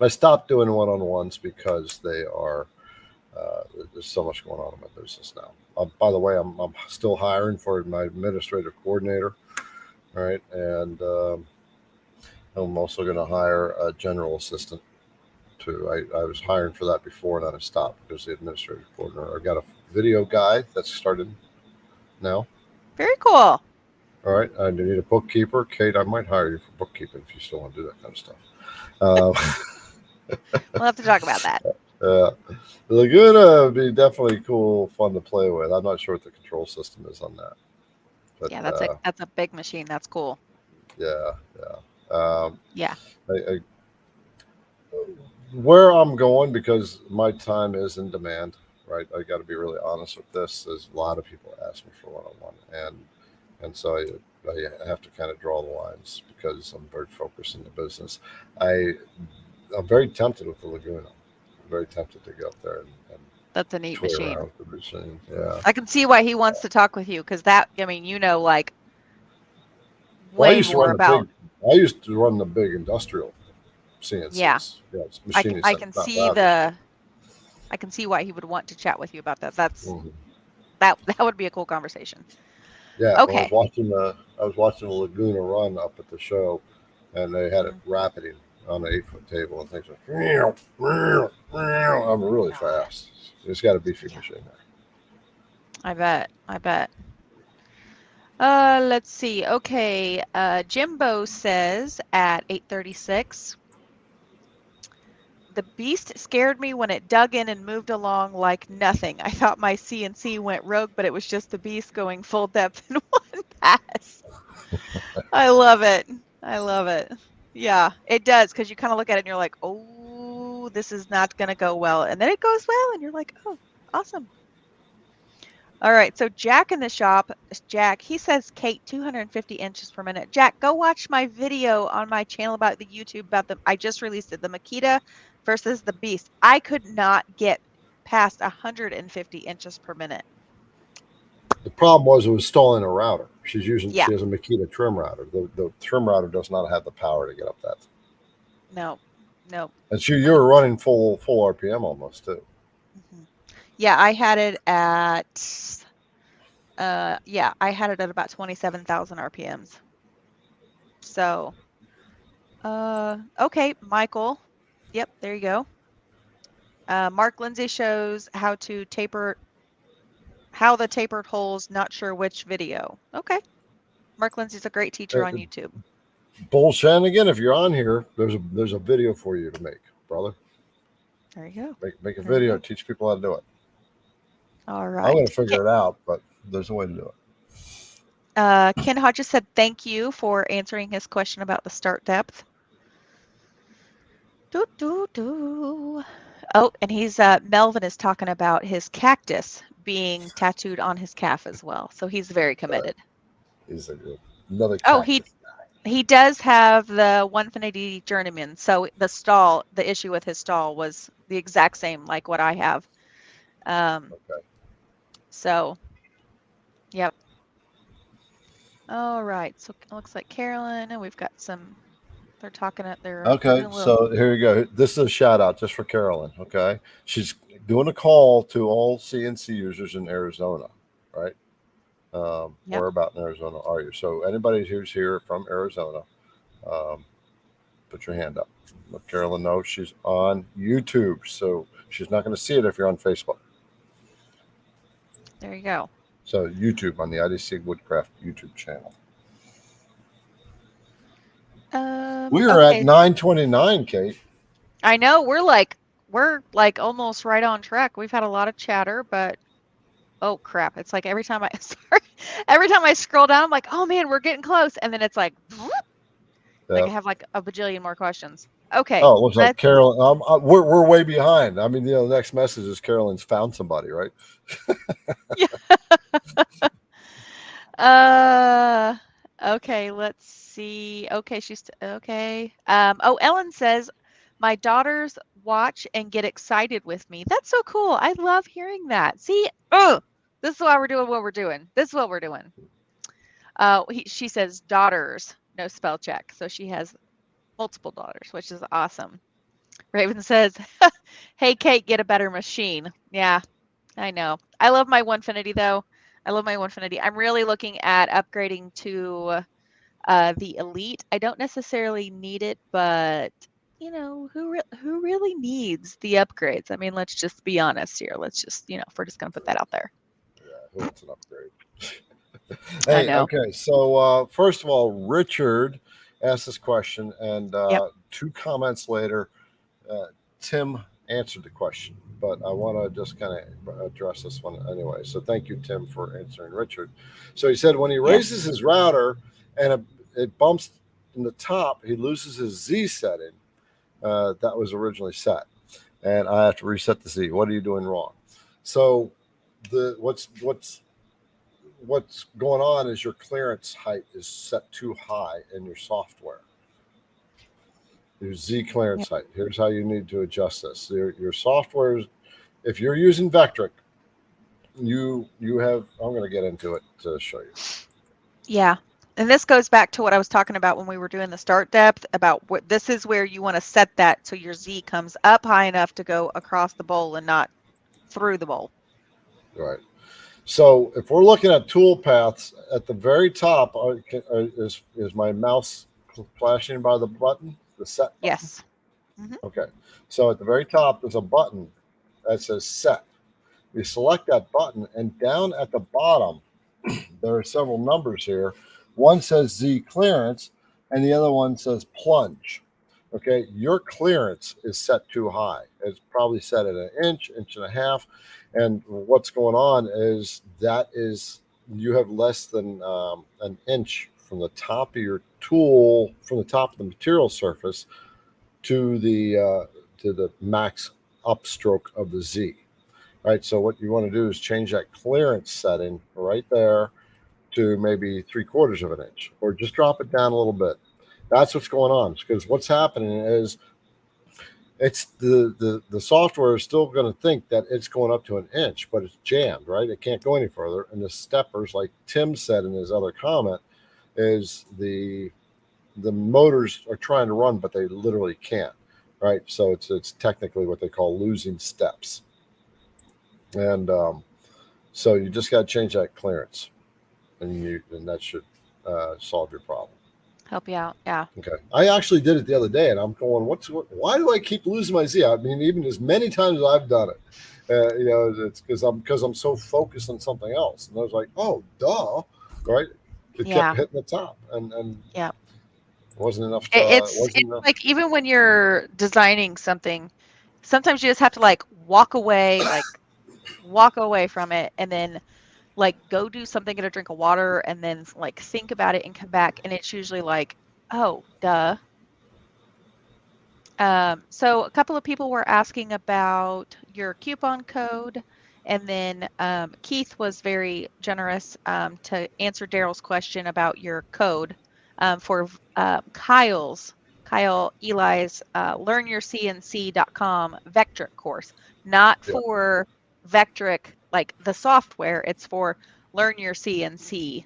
I stopped doing one-on-ones because they are there's so much going on in my business now. By the way, I'm still hiring for my administrative coordinator, right? And I'm also going to hire a general assistant too. I was hiring for that before, and then I stopped because the administrative coordinator. I've got a video guy that's started now. Very cool. All right. I need a bookkeeper. Kate, I might hire you for bookkeeping if you still want to do that kind of stuff. We'll have to talk about that. Laguna would be definitely cool, fun to play with. I'm not sure what the control system is on that. But, yeah, that's a big machine. That's cool. Yeah. Yeah. Where I'm going, because my time is in demand, right? I got to be really honest with this. There's a lot of people ask me for one-on-one, and so I have to kind of draw the lines because I'm very focused in the business. I'm very tempted with the Laguna. I'm very tempted to go up there and that's a neat machine. Yeah. I can see why he wants to talk with you, because that, I mean, like well, way more about. I used to run the big industrial CNCs. Yeah. Machines I can see I can see why he would want to chat with you about that. That's that would be a cool conversation. Yeah. Okay. Well, I was watching the Laguna run up at the show, and they had it rapiding on an 8-foot table, and things like, I'm really fast. It's got a beefy machine there. I bet. Let's see. Okay. Jimbo says at 8:36, the beast scared me when it dug in and moved along like nothing. I thought my CNC went rogue, but it was just the beast going full depth in one pass. I love it. Yeah, it does, because you kind of look at it and you're like, oh, this is not going to go well. And then it goes well, and you're like, oh, awesome. All right, so Jack in the shop, he says, Kate, 250 inches per minute. Jack, go watch my video on my channel about the YouTube, I just released it, the Makita versus the Beast. I could not get past 150 inches per minute. The problem was it was stalling a router. She has a Makita trim router. The trim router does not have the power to get up that. No. And you were running full RPM almost too. Mm-hmm. Yeah, I had it at about 27,000 RPMs. So, okay, Michael. Yep, there you go. Mark Lindsay shows how the tapered holes, not sure which video. Okay. Mark Lindsay's a great teacher on YouTube. Bull Shanigan, if you're on here, there's a video for you to make, brother. There you go. Make a video, teach people how to do it. All right. I'm going to figure it out, but there's a way to do it. Ken Hodges said thank you for answering his question about the start depth. Oh, and he's Melvin is talking about his cactus being tattooed on his calf as well. So he's very committed. He's another cactus. Oh, he does have the 150 journeyman. So the issue with his stall was the exact same like what I have. Okay. So, yep. All right. So it looks like Carolyn, and we've got some. They're talking at their. Okay, so here you go. This is a shout out just for Carolyn. Okay, she's doing a call to all CNC users in Arizona, right? Where about in Arizona are you? So anybody who's here from Arizona, put your hand up. Let Carolyn know she's on YouTube, so she's not going to see it if you're on Facebook. There you go. So YouTube on the IDC Woodcraft YouTube channel. We are at Okay. 9:29, Kate. I know we're like almost right on track. We've had a lot of chatter, but oh crap! It's like every time I sorry, every time I scroll down, I'm like, oh man, we're getting close, and then it's like, whoop, like I have like a bajillion more questions. Okay, Oh, it looks like let's. Carolyn. We're way behind. I mean, the next message is Carolyn's found somebody, right? Okay, let's see. Okay, she's okay. Oh, Ellen says, my daughters watch and get excited with me. That's so cool. I love hearing that. See, this is why we're doing what we're doing. This is what we're doing. She says daughters, no spell check. So she has multiple daughters, which is awesome. Raven says, hey, Kate, get a better machine. Yeah, I know. I love my Onefinity though. I love my Onefinity. I'm really looking at upgrading to the Elite. I don't necessarily need it, but you know, who really needs the upgrades? I mean, let's just be honest here. Let's just, you know, if we're just gonna put that out there. Yeah, who wants an upgrade? I Hey, know. okay. So first of all, Richard asked this question, and Yep. 2 comments later, Tim answered the question. But I want to just kind of address this one anyway. So thank you, Tim, for answering Richard. So he said when he raises his router and it bumps in the top, he loses his Z setting that was originally set, and I have to reset the Z. What are you doing wrong? So what's going on is your clearance height is set too high in your software. Your Z clearance height. Here's how you need to adjust this. Your software, if you're using Vectric, you have. I'm going to get into it to show you. Yeah. And this goes back to what I was talking about when we were doing the start depth, about what this is where you want to set that so your Z comes up high enough to go across the bowl and not through the bowl. Right. So if we're looking at tool paths, at the very top is my mouse flashing by the button, the set button? Yes. Mm-hmm. Okay. So at the very top, there's a button that says set. We select that button, and down at the bottom, there are several numbers here. One says Z clearance, and the other one says plunge. Okay, your clearance is set too high. It's probably set at an inch, inch and a half. And what's going on is you have less than an inch from the top of your tool, from the top of the material surface to the max upstroke of the Z. Right. So what you want to do is change that clearance setting right there to maybe 3/4 of an inch, or just drop it down a little bit. That's what's going on, because what's happening is it's the software is still going to think that it's going up to an inch, but it's jammed, right? It can't go any further. And the steppers, like Tim said in his other comment, is the motors are trying to run, but they literally can't, right? So it's technically what they call losing steps. And so you just got to change that clearance, and that should solve your problem. Help you out. Yeah. Okay. I actually did it the other day, and I'm going, why do I keep losing my Z? I mean, even as many times as I've done it, it's because I'm so focused on something else. And I was like, oh, duh, right? It kept hitting the top, and yeah, it wasn't enough. It's like even when you're designing something, sometimes you just have to like walk away from it, and then like go do something, get a drink of water, and then like think about it and come back, and it's usually like, oh, duh. So a couple of people were asking about your coupon code, and then Keith was very generous to answer Daryl's question about your code for Kyle Eli's learnyourcnc.com Vectric course, not for Vectric like the software. It's for Learn Your CNC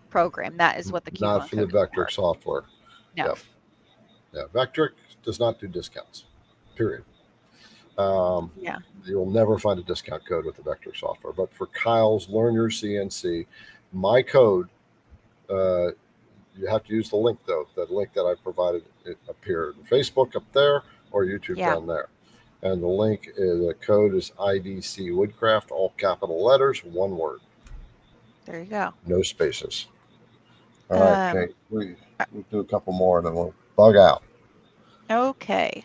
program. That is what the coupon not for the Vectric software. No. Yeah, Vectric does not do discounts. Period. Yeah. You'll never find a discount code with the Vectric software. But for Kyle's Learn Your CNC, my code, you have to use the link though. That link that I provided, it appeared in Facebook up there or YouTube down there. And the link, the code is IDC Woodcraft, all capital letters, one word. There you go. No spaces. All right, Um, Kate. We do a couple more and then we'll bug out. Okay.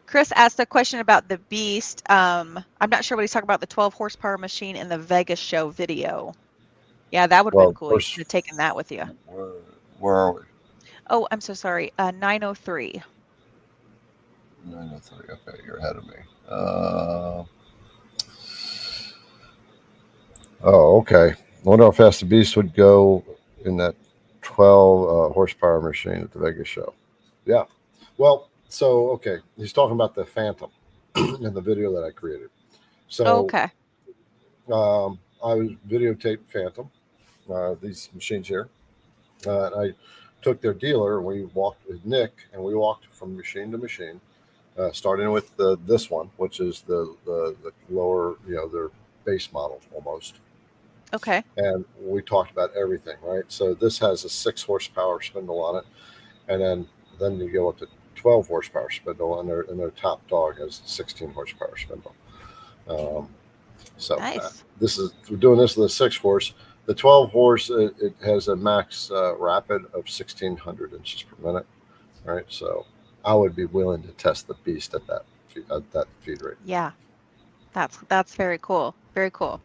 Chris asked a question about the Beast. I'm not sure what he's talking about, the 12 horsepower machine in the Vegas show video. Yeah, that would have been Well, cool. You first, should have taken that with you. where are we? Oh, I'm so sorry. 903. 903. Okay, you're ahead of me. Oh, okay. I wonder how fast the Beast would go in that 12 horsepower machine at the Vegas show. Yeah. Well, so, okay. He's talking about the Phantom in the video that I created. So, Okay. I was videotaped Phantom, these machines here. And I took their dealer and we walked with Nick and we walked from machine to machine, starting with this one, which is the lower, their base model almost. Okay. And we talked about everything, right? So this has a 6 horsepower spindle on it, and then you go up to 12 horsepower spindle, and their top dog has 16 horsepower spindle. So Nice. we're doing this with a 6 horse. The 12 horse it has a max rapid of 1,600 inches per minute, right? So I would be willing to test the Beast at that feed rate. Yeah. That's very cool. Very cool.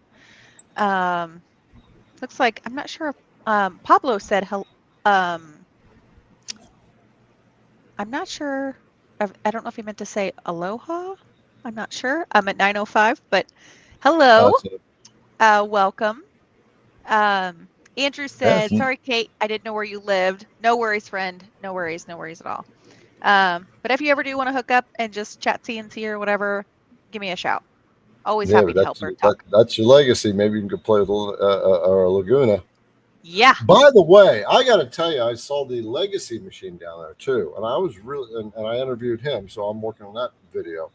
Looks like, I'm not sure if Pablo said I'm not sure. I don't know if he meant to say aloha. I'm not sure. I'm at 9:05, but hello. Welcome. Andrew said, sorry, Kate, I didn't know where you lived. No worries, friend. No worries at all. But if you ever do want to hook up and just chat CNC or whatever, give me a shout. Always happy to help her talk. That's your legacy. Maybe you can play with a Laguna. Yeah. By the way, I got to tell you, I saw the Legacy machine down there too, and I was really, and I interviewed him, so I'm working on that video,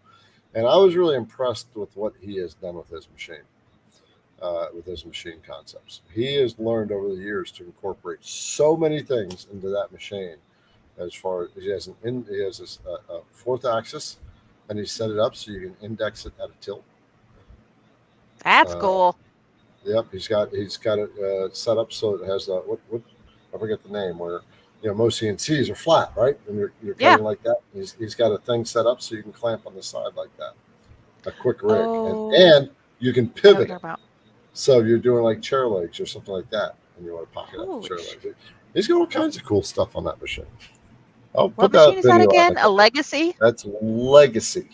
and I was really impressed with what he has done with his machine, with his machine concepts. He has learned over the years to incorporate so many things into that machine. As far as he has a 4th axis, and he set it up so you can index it at a tilt. That's cool. Yep, he's got it set up so it has what I forget the name, where most CNCs are flat, right? And you're cutting like that. He's got a thing set up so you can clamp on the side like that, a quick rig, and you can pivot it. So you're doing like chair legs or something like that, and you want to pocket up the chair legs. He's got all kinds of cool stuff on that machine. I'll what machine is that again? A Legacy? That's Legacy.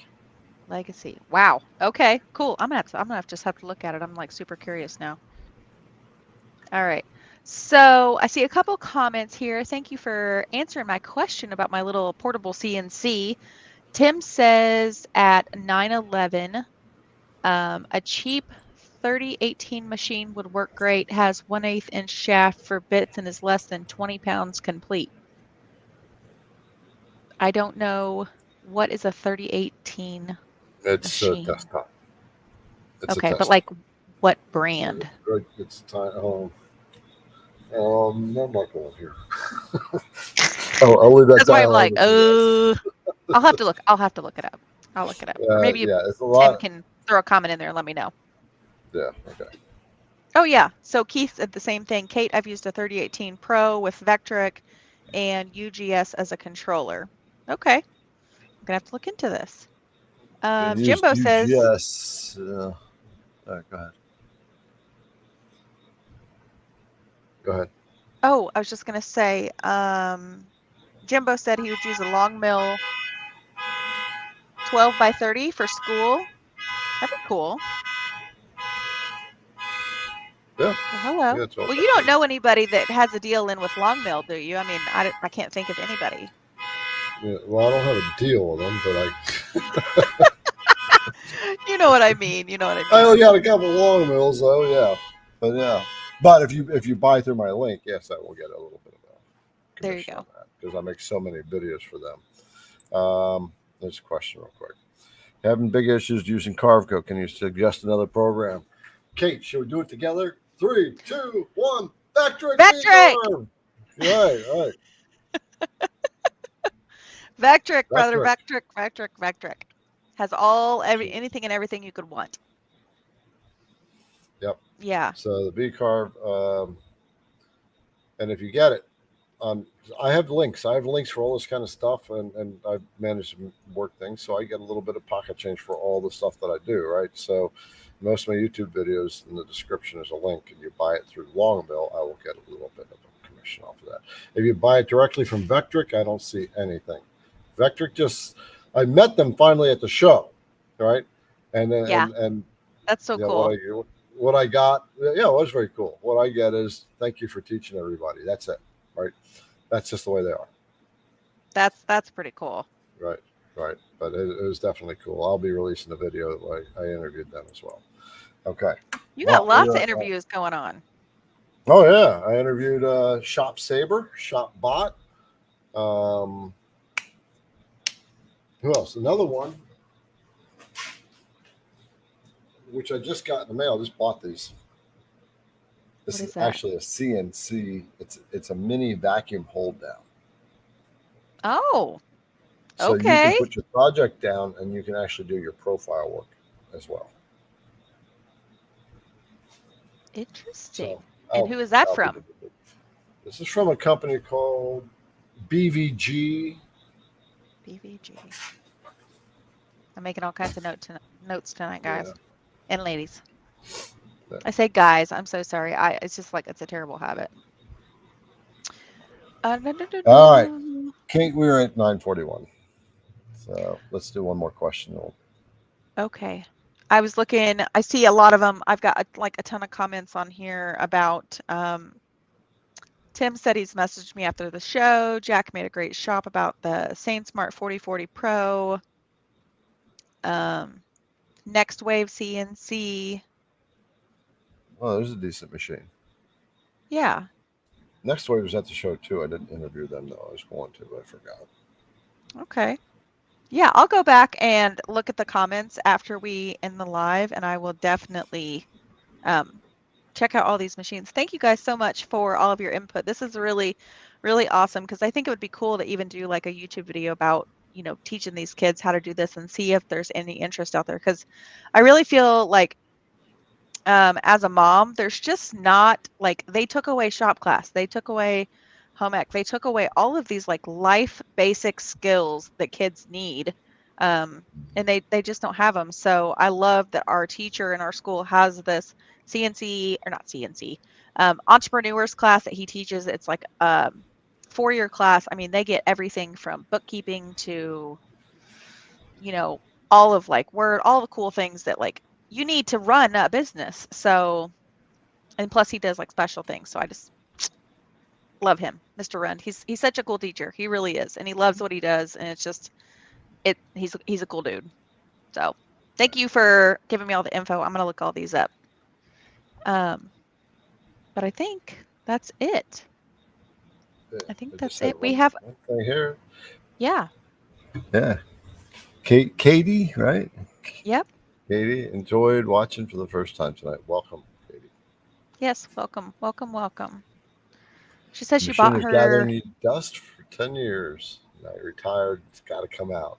Legacy. Wow. Okay, cool. I'm gonna have to look at it. I'm like super curious now. All right. So I see a couple comments here. Thank you for answering my question about my little portable CNC. Tim says at 911, a cheap 3018 machine would work great. Has 1/8 inch shaft for bits and is less than 20 pounds complete. I don't know what is a 3018. It's a desktop. Okay, but like what brand? It's time. I'm not going here. I'll leave that. That's why I'm like, I'll have to look. I'll have to look it up. I'll look it up. Or maybe it's a lot. Tim can throw a comment in there and let me know. Yeah. Okay. Oh yeah. So Keith said the same thing. Kate, I've used a 3018 Pro with Vectric and UGS as a controller. Okay. I'm gonna have to look into this. Jimbo says. Yes. All right, go ahead. Go ahead. Oh, I was just gonna say. Jimbo said he would use a long mill 12 by 30 for school. That'd be cool. Yeah. Well, hello. Yeah, well, you don't know anybody that has a deal in with long mill, do you? I mean, I can't think of anybody. Yeah, well, I don't have a deal with them, but You know what I mean. You know what I mean. I only got a couple long mills, though. Yeah, but yeah. But if you buy through my link, yes, I will get a little bit of a there you go. Because I make so many videos for them. There's a question real quick. Having big issues using Carveco. Can you suggest another program? Kate, should we do it together? 3, 2, 1. Vectric. Right. Vectric, brother. Vectric. Has anything and everything you could want. Yep. Yeah. So the V carve, and if you get it, I have links. I have links for all this kind of stuff, and I've managed to work things, so I get a little bit of pocket change for all the stuff that I do. Right. So most of my YouTube videos in the description is a link, and you buy it through Longbill, I will get a little bit of a commission off of that. If you buy it directly from Vectric, I don't see anything. Vectric just, I met them finally at the show, right? And Yeah. and That's so yeah, cool. what I got, yeah, it was very cool. What I get is thank you for teaching everybody. That's it, right? That's just the way they are. That's pretty cool. Right, right. But it was definitely cool. I'll be releasing a video that I interviewed them as well. Okay. You got Well, lots of interviews going on. Oh yeah, I interviewed Shop Saber, Shop Bot. Who else? Another one, which I just got in the mail. I just bought these. This What is is that? actually a CNC. It's a mini vacuum hold down. Oh, So you okay. can put your project down and you can actually do your profile work as well. Interesting. So And who is that I'll from? This is from a company called BVG. BVG. I'm making all kinds of notes tonight, guys and ladies. Yeah. I say guys. I'm so sorry. It's just like it's a terrible habit. All right. Kate, we're at 9:41. So let's do one more question. Okay. I was looking. I see a lot of them. I've got like a ton of comments on here about. Tim said he's messaged me after the show. Jack made a great shop about the SainSmart 4040 Pro. Next Wave CNC. Oh, there's a decent machine. Yeah. Next Wave was at the show too. I didn't interview them though. I was going to, but I forgot. Okay. Yeah, I'll go back and look at the comments after we end the live, and I will definitely check out all these machines. Thank you guys so much for all of your input. This is really, really awesome because I think it would be cool to even do like a YouTube video about, you know, teaching these kids how to do this and see if there's any interest out there. Because I really feel like as a mom, there's just not like they took away shop class, they took away home ec, they took away all of these like life basic skills that kids need. And they just don't have them. So I love that our teacher in our school has this CNC or not CNC entrepreneurs class that he teaches. It's like a 4-year class. I mean, they get everything from bookkeeping to, you know, all of like Word, all the cool things that like you need to run a business. So, and plus he does like special things. So I just love him, Mr. Rund. He's such a cool teacher. He really is. And he loves what he does. And it's just, he's a cool dude. So thank you for giving me all the info. I'm going to look all these up. But I think that's it. I think that's it. We have here. Yeah. Yeah. Katie, right? Yep. Katie, enjoyed watching for the first time tonight. Welcome, Katie. Yes, welcome. She says she Machine bought was her gathering dust for 10 years. Now retired. It's got to come out.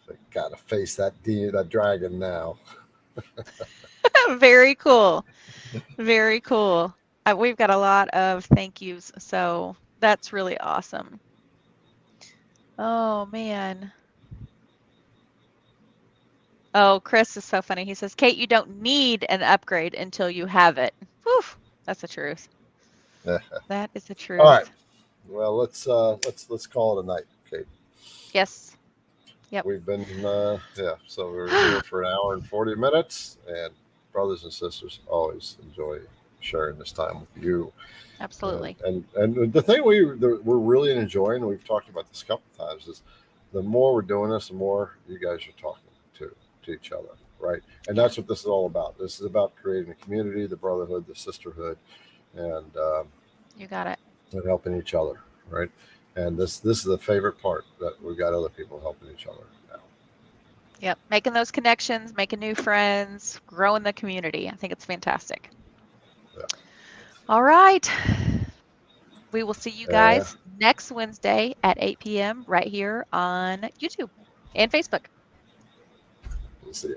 So got to face that dragon now. Very cool. Very cool. We've got a lot of thank yous, so that's really awesome. Oh, man. Oh, Chris is so funny. He says, Kate, you don't need an upgrade until you have it. Whew, that's the truth. That is the truth. All right. Well, let's call it a night, Kate. Yes. Yep. We've been so we're here for an hour and 40 minutes, and brothers and sisters, always enjoy sharing this time with you. Absolutely. And the thing we're really enjoying, we've talked about this a couple of times, is the more we're doing this, the more you guys are talking to each other, right? And that's what this is all about. This is about creating a community, the brotherhood, the sisterhood, and you got it. And helping each other, right? And this is the favorite part, that we've got other people helping each other now. Yep, making those connections, making new friends, growing the community. I think it's fantastic. Yeah. All right. We will see you guys next Wednesday at 8 p.m. right here on YouTube and Facebook. We'll see ya.